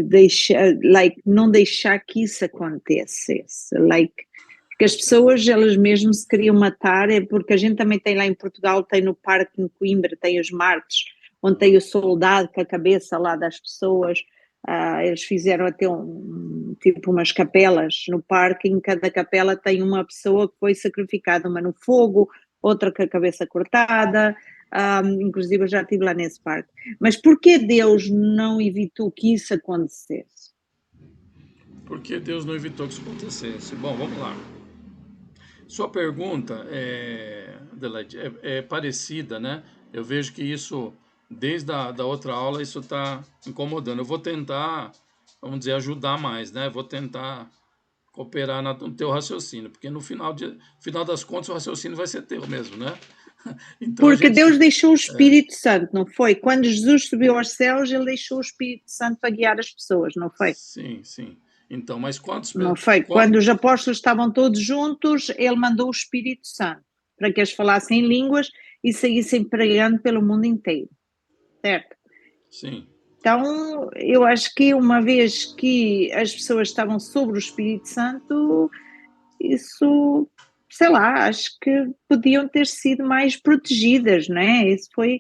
deixar, like, não deixar que isso acontecesse? Like, porque as pessoas, elas mesmo se queriam matar, é porque a gente também tem lá em Portugal, tem no parque em Coimbra, tem os martes, onde tem o soldado com a cabeça lá das pessoas. Eles fizeram até tipo umas capelas no parque, em cada capela tem uma pessoa que foi sacrificada, uma no fogo, outra com a cabeça cortada. Inclusive eu já estive lá nesse parque. Mas por que Deus não evitou que isso acontecesse? Porque Deus não evitou que isso acontecesse. Bom, vamos lá. Sua pergunta, Adelaide, é parecida, né? Eu vejo que isso, desde da outra aula, isso está incomodando. Eu vou tentar, vamos dizer, ajudar mais, né? Vou tentar cooperar no teu raciocínio, porque no final das contas o raciocínio vai ser teu mesmo, né? Então a Porque gente. Deus deixou o Espírito Santo, não foi? Quando Jesus subiu aos céus, ele deixou o Espírito Santo para guiar as pessoas, não foi? Sim, sim. Então, mas quantos. Não foi? Quando os apóstolos estavam todos juntos, ele mandou o Espírito Santo para que eles falassem línguas e saíssem pregando pelo mundo inteiro, certo? Sim. Então, eu acho que uma vez que as pessoas estavam sobre o Espírito Santo, isso, sei lá, acho que podiam ter sido mais protegidas, não é? Isso foi,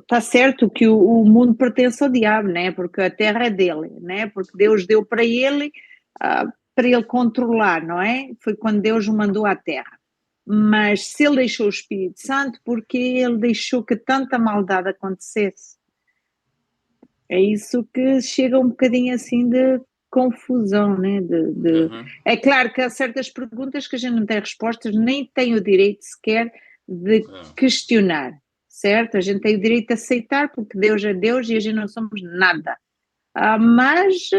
está certo que o mundo pertence ao diabo, né? Porque a terra é dele, né? Porque Deus deu para ele controlar, não é? Foi quando Deus o mandou à terra. Mas se ele deixou o Espírito Santo, porque ele deixou que tanta maldade acontecesse? É isso que chega um bocadinho assim de confusão, né? Aham. É claro que há certas perguntas que a gente não tem respostas, nem tem o direito sequer de É. questionar, certo? A gente tem o direito de aceitar, porque Deus é Deus e a gente não somos nada. Mas,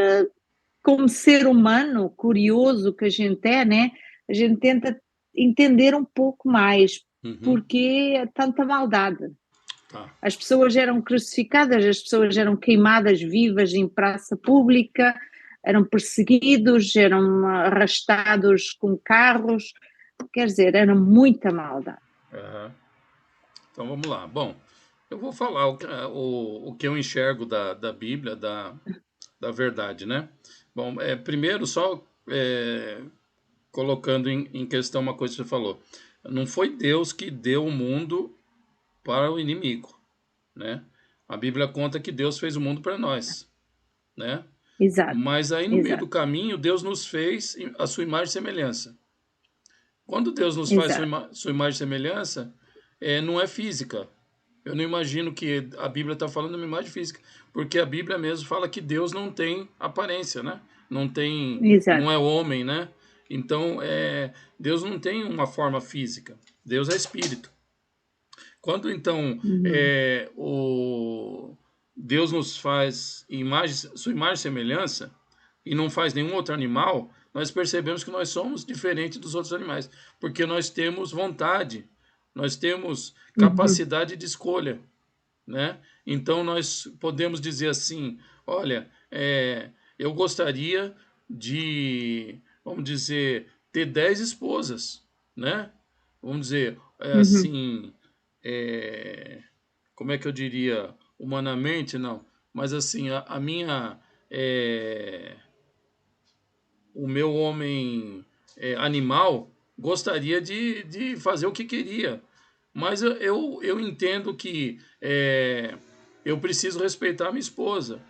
como ser humano curioso que a gente é, né? A gente tenta entender um pouco mais Uhum. porque é tanta maldade. Tá. As pessoas eram crucificadas, as pessoas eram queimadas vivas em praça pública, eram perseguidos, eram arrastados com carros, quer dizer, era muita maldade. Aham. Então vamos lá. Bom, eu vou falar o que eu enxergo da Bíblia, da verdade, né? Bom, primeiro só colocando em questão uma coisa que você falou. Não foi Deus que deu o mundo para o inimigo, né? A Bíblia conta que Deus fez o mundo para nós, né? Exato, Mas aí no meio do exato, caminho, Deus nos fez a sua imagem e semelhança. Quando Deus nos faz exato. sua imagem e semelhança, não é física. Eu não imagino que a Bíblia está falando de uma imagem física, porque a Bíblia mesmo fala que Deus não tem aparência, né? Não Exato. é homem, né? Então, Deus não tem uma forma física. Deus é espírito. Quando então Uhum, Deus nos faz sua imagem e semelhança e não faz nenhum outro animal, nós percebemos que nós somos diferentes dos outros animais, porque nós temos vontade, nós temos uhum, capacidade de escolha, né? Então nós podemos dizer assim, olha, eu gostaria de, vamos dizer, ter 10 esposas, né? Vamos dizer, uhum, assim, como é que eu diria, humanamente, não, mas assim, é, o meu homem animal gostaria de fazer o que queria. Mas eu entendo que eu preciso respeitar a minha esposa.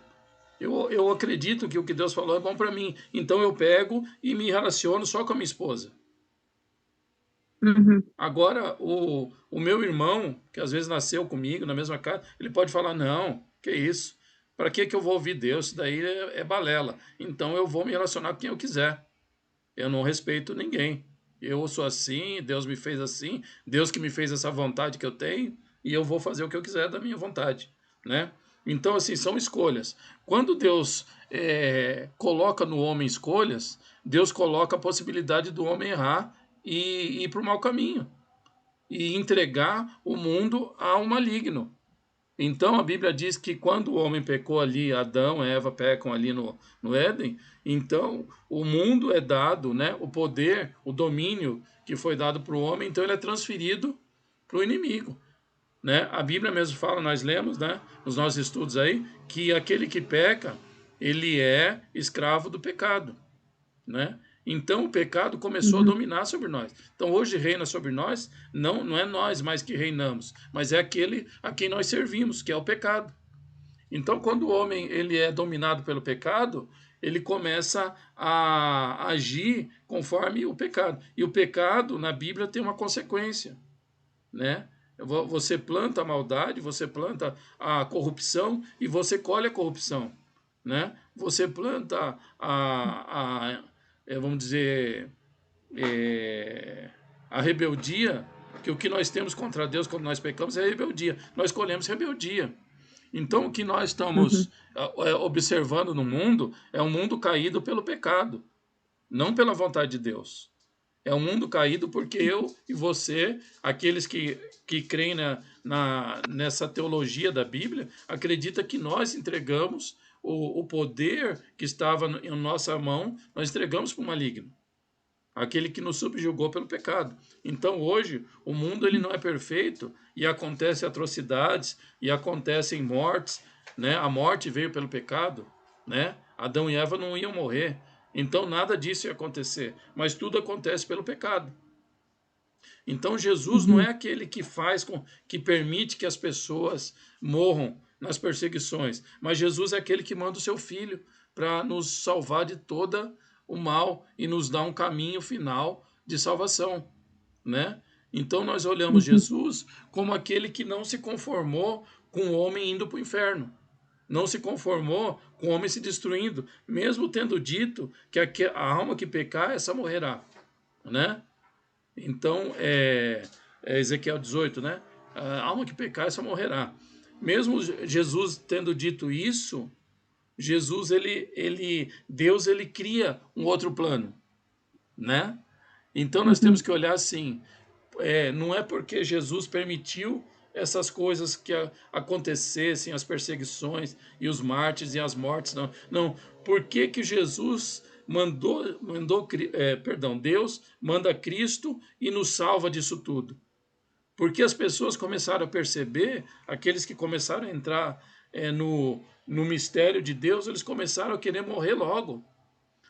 Eu acredito que o que Deus falou é bom para mim. Então eu pego e me relaciono só com a minha esposa. Uhum. Agora, o meu irmão, que às vezes nasceu comigo na mesma casa, ele pode falar: não, que isso? Para que eu vou ouvir Deus? Isso daí é balela. Então eu vou me relacionar com quem eu quiser. Eu não respeito ninguém. Eu sou assim, Deus me fez assim, Deus que me fez essa vontade que eu tenho, e eu vou fazer o que eu quiser da minha vontade, né? Então, assim, são escolhas. Quando Deus coloca no homem escolhas, Deus coloca a possibilidade do homem errar e ir para o mau caminho, e entregar o mundo ao maligno. Então a Bíblia diz que quando o homem pecou ali, Adão e Eva pecam ali no Éden, então o mundo é dado, né, o poder, o domínio que foi dado para o homem, então ele é transferido para o inimigo. Né? A Bíblia mesmo fala, nós lemos, né, nos nossos estudos aí, que aquele que peca, ele é escravo do pecado. Né? Então o pecado começou a Uhum. dominar sobre nós. Então hoje reina sobre nós, não é nós mais que reinamos, mas é aquele a quem nós servimos, que é o pecado. Então quando o homem ele é dominado pelo pecado, ele começa a agir conforme o pecado. E o pecado na Bíblia tem uma consequência, né? Você planta a maldade, você planta a corrupção e você colhe a corrupção, né? Você planta vamos dizer, é, a rebeldia, que o que nós temos contra Deus quando nós pecamos é rebeldia. Nós colhemos rebeldia. Então, o que nós estamos Uhum. observando no mundo é um mundo caído pelo pecado, não pela vontade de Deus. É um mundo caído porque eu e você, aqueles que creem nessa teologia da Bíblia, acredita que nós entregamos o poder que estava em nossa mão, nós entregamos para o maligno, aquele que nos subjugou pelo pecado. Então hoje o mundo ele não é perfeito e acontecem atrocidades e acontecem mortes, né? A morte veio pelo pecado, né? Adão e Eva não iam morrer. Então nada disso ia acontecer, mas tudo acontece pelo pecado. Então Jesus não é Uhum. aquele que que permite que as pessoas morram nas perseguições, mas Jesus é aquele que manda o seu filho para nos salvar de toda o mal e nos dar um caminho final de salvação, né? Então nós olhamos Uhum. Jesus como aquele que não se conformou com o homem indo para o inferno. Não se conformou com o homem se destruindo, mesmo tendo dito que a alma que pecar, essa morrerá, né? Então, Ezequiel 18, né? A alma que pecar, essa morrerá. Mesmo Jesus tendo dito isso, Deus, ele cria um outro plano, né? Então, nós temos Uhum. que olhar assim, não é porque Jesus permitiu essas coisas que acontecessem, as perseguições e os mártires e as mortes, não. Não, por que que Jesus Deus manda Cristo e nos salva disso tudo? Porque as pessoas começaram a perceber, aqueles que começaram a entrar no mistério de Deus, eles começaram a querer morrer logo.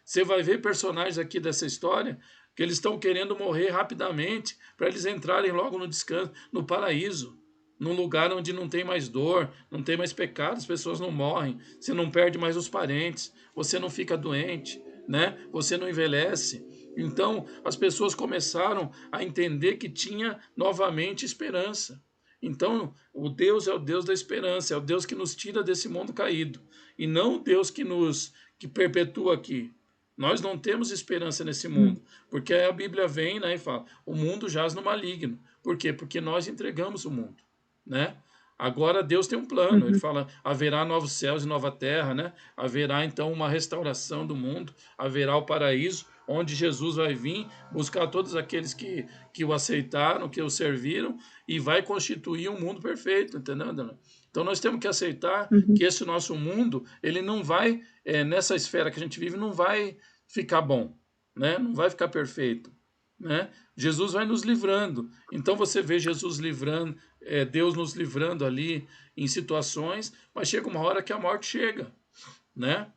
Você vai ver personagens aqui dessa história que eles estão querendo morrer rapidamente para eles entrarem logo no descanso, no paraíso, num lugar onde não tem mais dor, não tem mais pecado, as pessoas não morrem, você não perde mais os parentes, você não fica doente, né? Você não envelhece. Então, as pessoas começaram a entender que tinha novamente esperança. Então, o Deus é o Deus da esperança, é o Deus que nos tira desse mundo caído, e não o Deus que perpetua aqui. Nós não temos esperança nesse Uhum. mundo, porque a Bíblia vem, né, e fala: o mundo jaz no maligno. Por quê? Porque nós entregamos o mundo, né? Agora Deus tem um plano, ele Uhum. fala: haverá novos céus e nova terra, né? Haverá então uma restauração do mundo, haverá o paraíso, onde Jesus vai vir buscar todos aqueles que o aceitaram, que o serviram, e vai constituir um mundo perfeito, entendeu, Dana? Então nós temos que aceitar que Uhum. esse nosso mundo, ele não vai, nessa esfera que a gente vive, não vai ficar bom, né? Não vai ficar perfeito, né? Jesus vai nos livrando. Então você vê Jesus livrando, Deus nos livrando ali em situações, mas chega uma hora que a morte chega, né?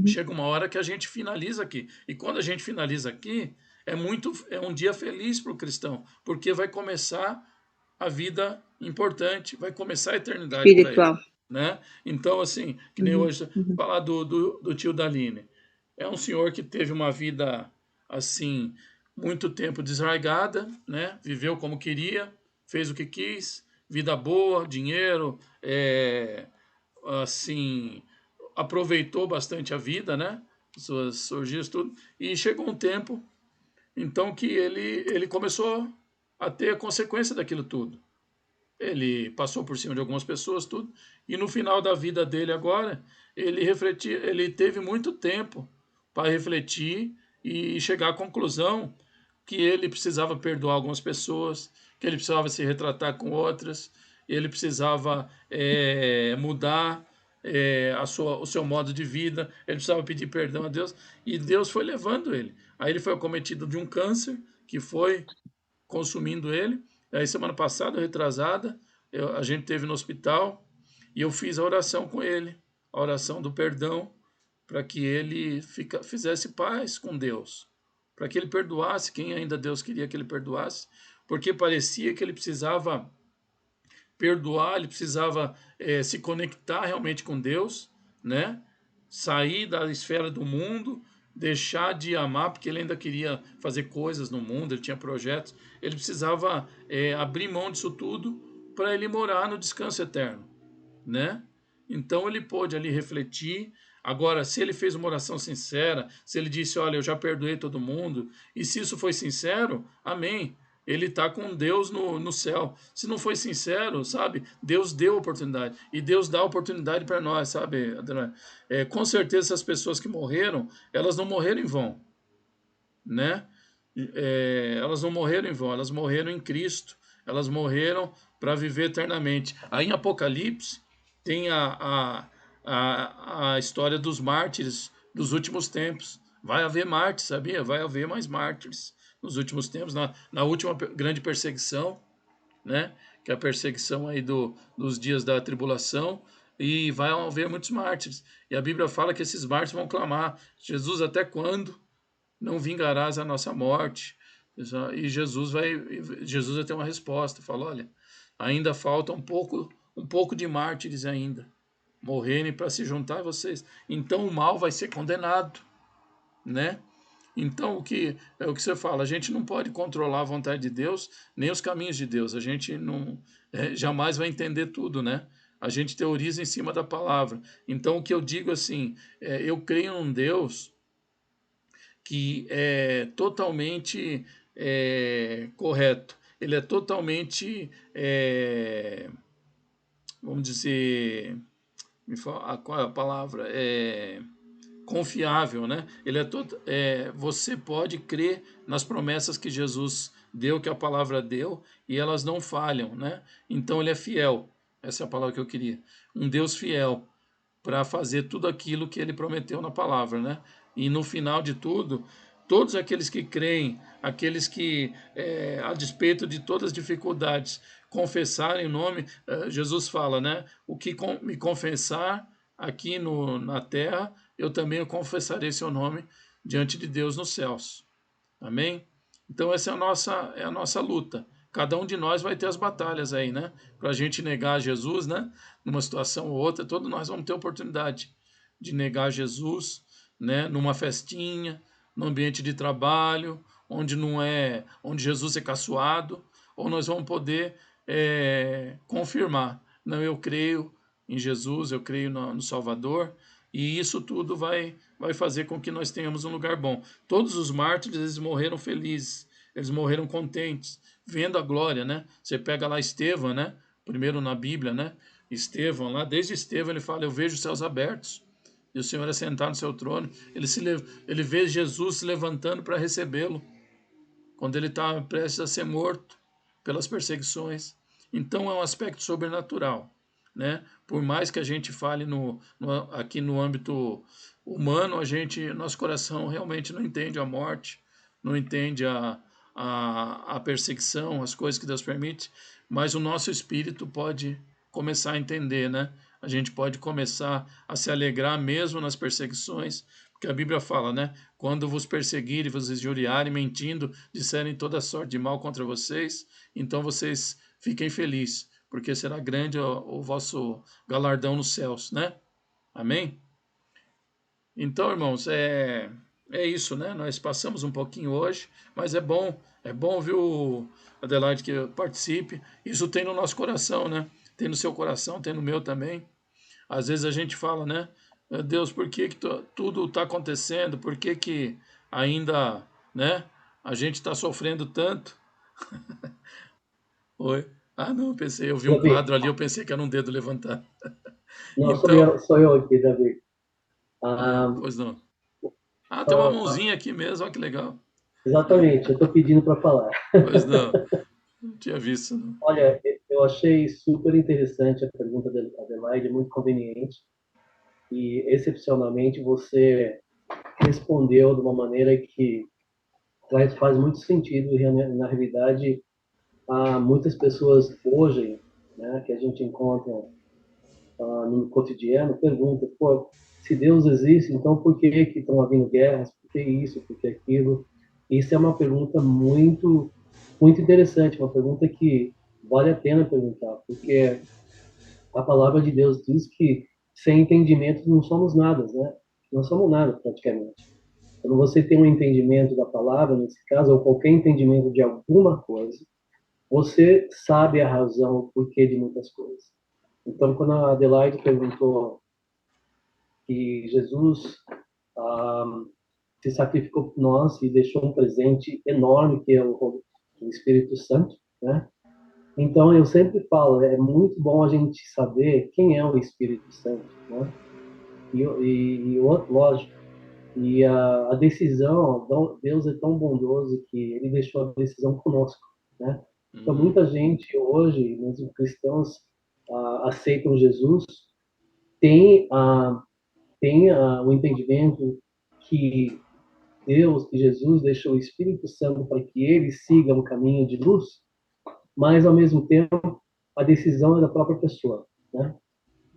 chega uma hora que a gente finaliza aqui. E quando a gente finaliza aqui, é um dia feliz para o cristão, porque vai começar a vida importante, vai começar a eternidade para ele, Espiritual. né? Então, assim, que nem Uhum, hoje, uhum. falar do tio Daline. É um senhor que teve uma vida, assim, muito tempo desarraigada, né? Viveu como queria, fez o que quis, vida boa, dinheiro, assim, aproveitou bastante a vida, né? Suas surgias, tudo. E chegou um tempo, então, que ele começou a ter a consequência daquilo tudo. Ele passou por cima de algumas pessoas, tudo. E no final da vida dele agora, ele teve muito tempo para refletir e chegar à conclusão que ele precisava perdoar algumas pessoas, que ele precisava se retratar com outras, ele precisava mudar o seu modo de vida, ele precisava pedir perdão a Deus, e Deus foi levando ele. Aí ele foi acometido de um câncer que foi consumindo ele. Aí semana passada, retrasada, a gente teve no hospital e eu fiz a oração com ele, a oração do perdão, para que ele fizesse paz com Deus, para que ele perdoasse quem ainda Deus queria que ele perdoasse, porque parecia que ele precisava perdoar, ele precisava se conectar realmente com Deus, né? Sair da esfera do mundo, deixar de amar, porque ele ainda queria fazer coisas no mundo, ele tinha projetos, ele precisava abrir mão disso tudo para ele morar no descanso eterno, né? Então ele pôde ali refletir. Agora, se ele fez uma oração sincera, se ele disse, olha, eu já perdoei todo mundo, e se isso foi sincero, amém. Ele está com Deus no céu. Se não foi sincero, sabe? Deus deu oportunidade. E Deus dá oportunidade para nós, sabe, Adriana? Com certeza, essas pessoas que morreram, elas não morreram em vão, né? Elas não morreram em vão, elas morreram em Cristo. Elas morreram para viver eternamente. Aí em Apocalipse tem a história dos mártires dos últimos tempos. Vai haver mártires, sabia? Vai haver mais mártires nos últimos tempos, na última grande perseguição, né? Que é a perseguição aí dos dias da tribulação. E vai haver muitos mártires. E a Bíblia fala que esses mártires vão clamar: Jesus, até quando não vingarás a nossa morte? E Jesus vai ter uma resposta, fala, olha, ainda falta um pouco de mártires ainda morrerem para se juntar a vocês. Então o mal vai ser condenado, né? Então o que você fala, a gente não pode controlar a vontade de Deus, nem os caminhos de Deus. A gente não jamais vai entender tudo, né? A gente teoriza em cima da palavra. Então o que eu digo assim, eu creio num Deus que é totalmente correto. Ele é totalmente, vamos dizer, qual é a palavra? Confiável, né? Você pode crer nas promessas que Jesus deu, que a palavra deu, e elas não falham, né? Então ele é fiel. Essa é a palavra que eu queria. Um Deus fiel para fazer tudo aquilo que ele prometeu na palavra, né? E no final de tudo, todos aqueles que creem, aqueles que, a despeito de todas as dificuldades, confessarem o nome, Jesus fala, né? O que me confessar aqui na terra, eu também confessarei seu nome diante de Deus nos céus. Amém? Então essa é a nossa luta. Cada um de nós vai ter as batalhas aí, né? Para a gente negar Jesus, né? Numa situação ou outra, todos nós vamos ter oportunidade de negar Jesus, né? Numa festinha, no ambiente de trabalho, onde não é, onde Jesus é caçoado, ou nós vamos poder confirmar, não, eu creio em Jesus, eu creio no Salvador, e isso tudo vai fazer com que nós tenhamos um lugar bom. Todos os mártires, eles morreram felizes, eles morreram contentes, vendo a glória, né? Você pega lá Estevão, né? Primeiro na Bíblia, né? Estevão, lá desde Estevão ele fala, eu vejo os céus abertos, e o Senhor é sentado no seu trono. Ele vê Jesus se levantando para recebê-lo, quando ele está prestes a ser morto pelas perseguições. Então é um aspecto sobrenatural, né? Por mais que a gente fale aqui no âmbito humano, nosso coração realmente não entende a morte, não entende a perseguição, as coisas que Deus permite, mas o nosso espírito pode começar a entender, né? a gente pode começar a se alegrar mesmo nas perseguições, porque a Bíblia fala, né? Quando vos perseguirem, vos injuriarem, mentindo, disserem toda sorte de mal contra vocês, então vocês fiquem felizes, porque será grande o vosso galardão nos céus, né? Amém? Então, irmãos, é isso, né? Nós passamos um pouquinho hoje, mas é bom, viu, Adelaide, que participe. Isso tem no nosso coração, né? Tem no seu coração, tem no meu também. Às vezes a gente fala, né? Meu Deus, por que tudo está acontecendo? Por que que ainda, né? A gente está sofrendo tanto? Oi. Ah, não, eu vi um Davi, quadro ali, eu pensei que era um dedo levantado. não, Então, sou eu aqui, Davi. Ah, pois não. Ah, tem uma ah, mãozinha aqui mesmo, olha que legal. exatamente, eu estou pedindo para falar. Pois não tinha visto, não. Olha, eu achei super interessante a pergunta da Adelaide, muito conveniente, e excepcionalmente você respondeu de uma maneira que faz muito sentido, e na realidade, há muitas pessoas hoje, né, que a gente encontra no cotidiano, perguntam, pô, se Deus existe, então por que estão havendo guerras? Por que isso? Por que aquilo? Isso é uma pergunta muito interessante, uma pergunta que vale a pena perguntar, porque a palavra de Deus diz que sem entendimento não somos nada, né? Não somos nada praticamente. Quando você tem um entendimento da palavra, nesse caso, ou qualquer entendimento de alguma coisa, você sabe a razão, o porquê de muitas coisas. Então, quando a Adelaide perguntou que Jesus ah, se sacrificou por nós e deixou um presente enorme que é o Espírito Santo, né? Então, eu sempre falo, é muito bom a gente saber quem é o Espírito Santo, né? Lógico, e a decisão, Deus é tão bondoso que ele deixou a decisão conosco, né? Então, Uhum, muita gente hoje, mesmo cristãos, aceitam Jesus, tem, o entendimento que Deus, que Jesus deixou o Espírito Santo para que ele siga um caminho de luz, mas, ao mesmo tempo, a decisão é da própria pessoa, né?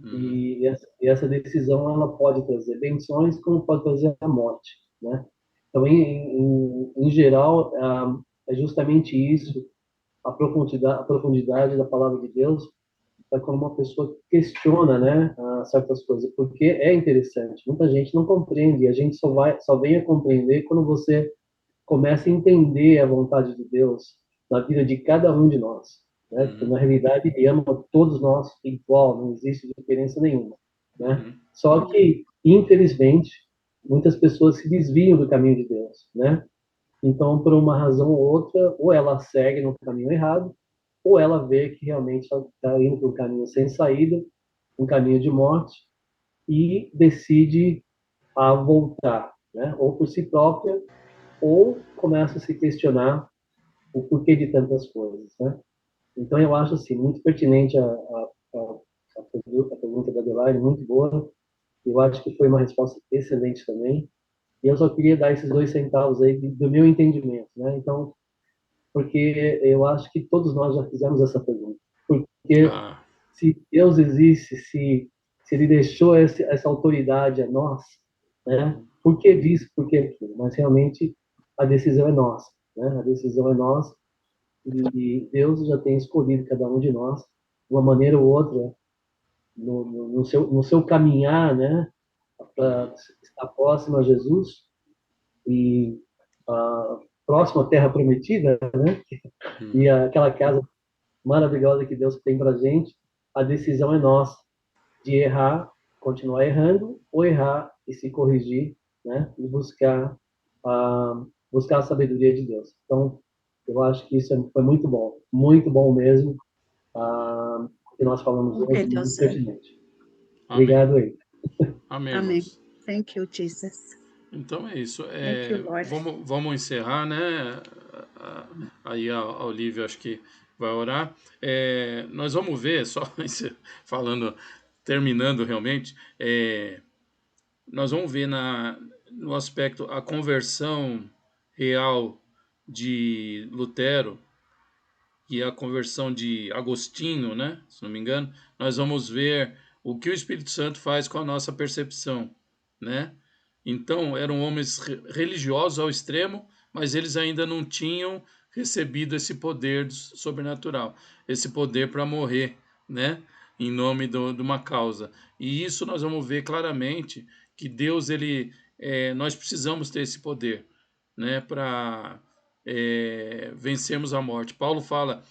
uhum, E essa decisão ela pode trazer benções como pode trazer a morte, né? Então, em geral, é justamente isso, a profundidade da palavra de Deus, é quando uma pessoa questiona, né, certas coisas, porque é interessante. Muita gente não compreende, e a gente só vem a compreender quando você começa a entender a vontade de Deus na vida de cada um de nós, né? Porque uhum, na realidade Ele ama todos nós igual, não existe diferença nenhuma, né? uhum, Só que infelizmente muitas pessoas se desviam do caminho de Deus, né? Então, por uma razão ou outra, ou ela segue no caminho errado, ou ela vê que realmente está indo para um caminho sem saída, um caminho de morte, e decide a voltar, né? Ou por si própria, ou começa a se questionar o porquê de tantas coisas, né? Então, eu acho assim muito pertinente a pergunta da Adelaide, muito boa. Eu acho que foi uma resposta excelente também. E eu só queria dar esses 2 centavos aí do meu entendimento, né? Então, porque eu acho que todos nós já fizemos essa pergunta. Porque ah, se Deus existe, se Ele deixou essa autoridade a nós, né? uhum, Por que disso, por que aquilo? Mas realmente a decisão é nossa, né? A decisão é nossa e Deus já tem escolhido cada um de nós de uma maneira ou outra no seu caminhar, né? Para uhum, estar próximo a Jesus e próximo à Terra Prometida, né? E uhum, aquela casa maravilhosa que Deus tem para gente, a decisão é nossa de errar, continuar errando, ou errar e se corrigir, né? E buscar a sabedoria de Deus. Então, eu acho que isso foi muito bom mesmo, amém. que nós falamos Ok, hoje, deu muito certo. pertinente. Amém. Obrigado aí. Amém, Amém. irmãos. Thank you, Jesus. Então é isso. Thank you, Lord. Vamos encerrar, né? Aí a Olivia acho que vai orar. Nós vamos ver, só falando, terminando realmente, nós vamos ver no aspecto a conversão real de Lutero e a conversão de Agostinho, né? Se não me engano, nós vamos ver o que o Espírito Santo faz com a nossa percepção, né? Então, eram homens religiosos ao extremo, mas eles ainda não tinham recebido esse poder sobrenatural, esse poder para morrer, né? Em nome de uma causa. E isso nós vamos ver claramente que Deus, nós precisamos ter esse poder, né? Para vencermos a morte. Paulo fala,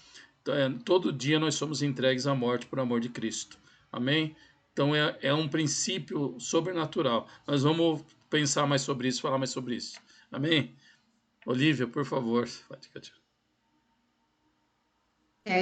todo dia nós somos entregues à morte por amor de Cristo. Amém? Então é um princípio sobrenatural. Nós vamos pensar mais sobre isso, falar mais sobre isso. Amém? Olívia, por favor.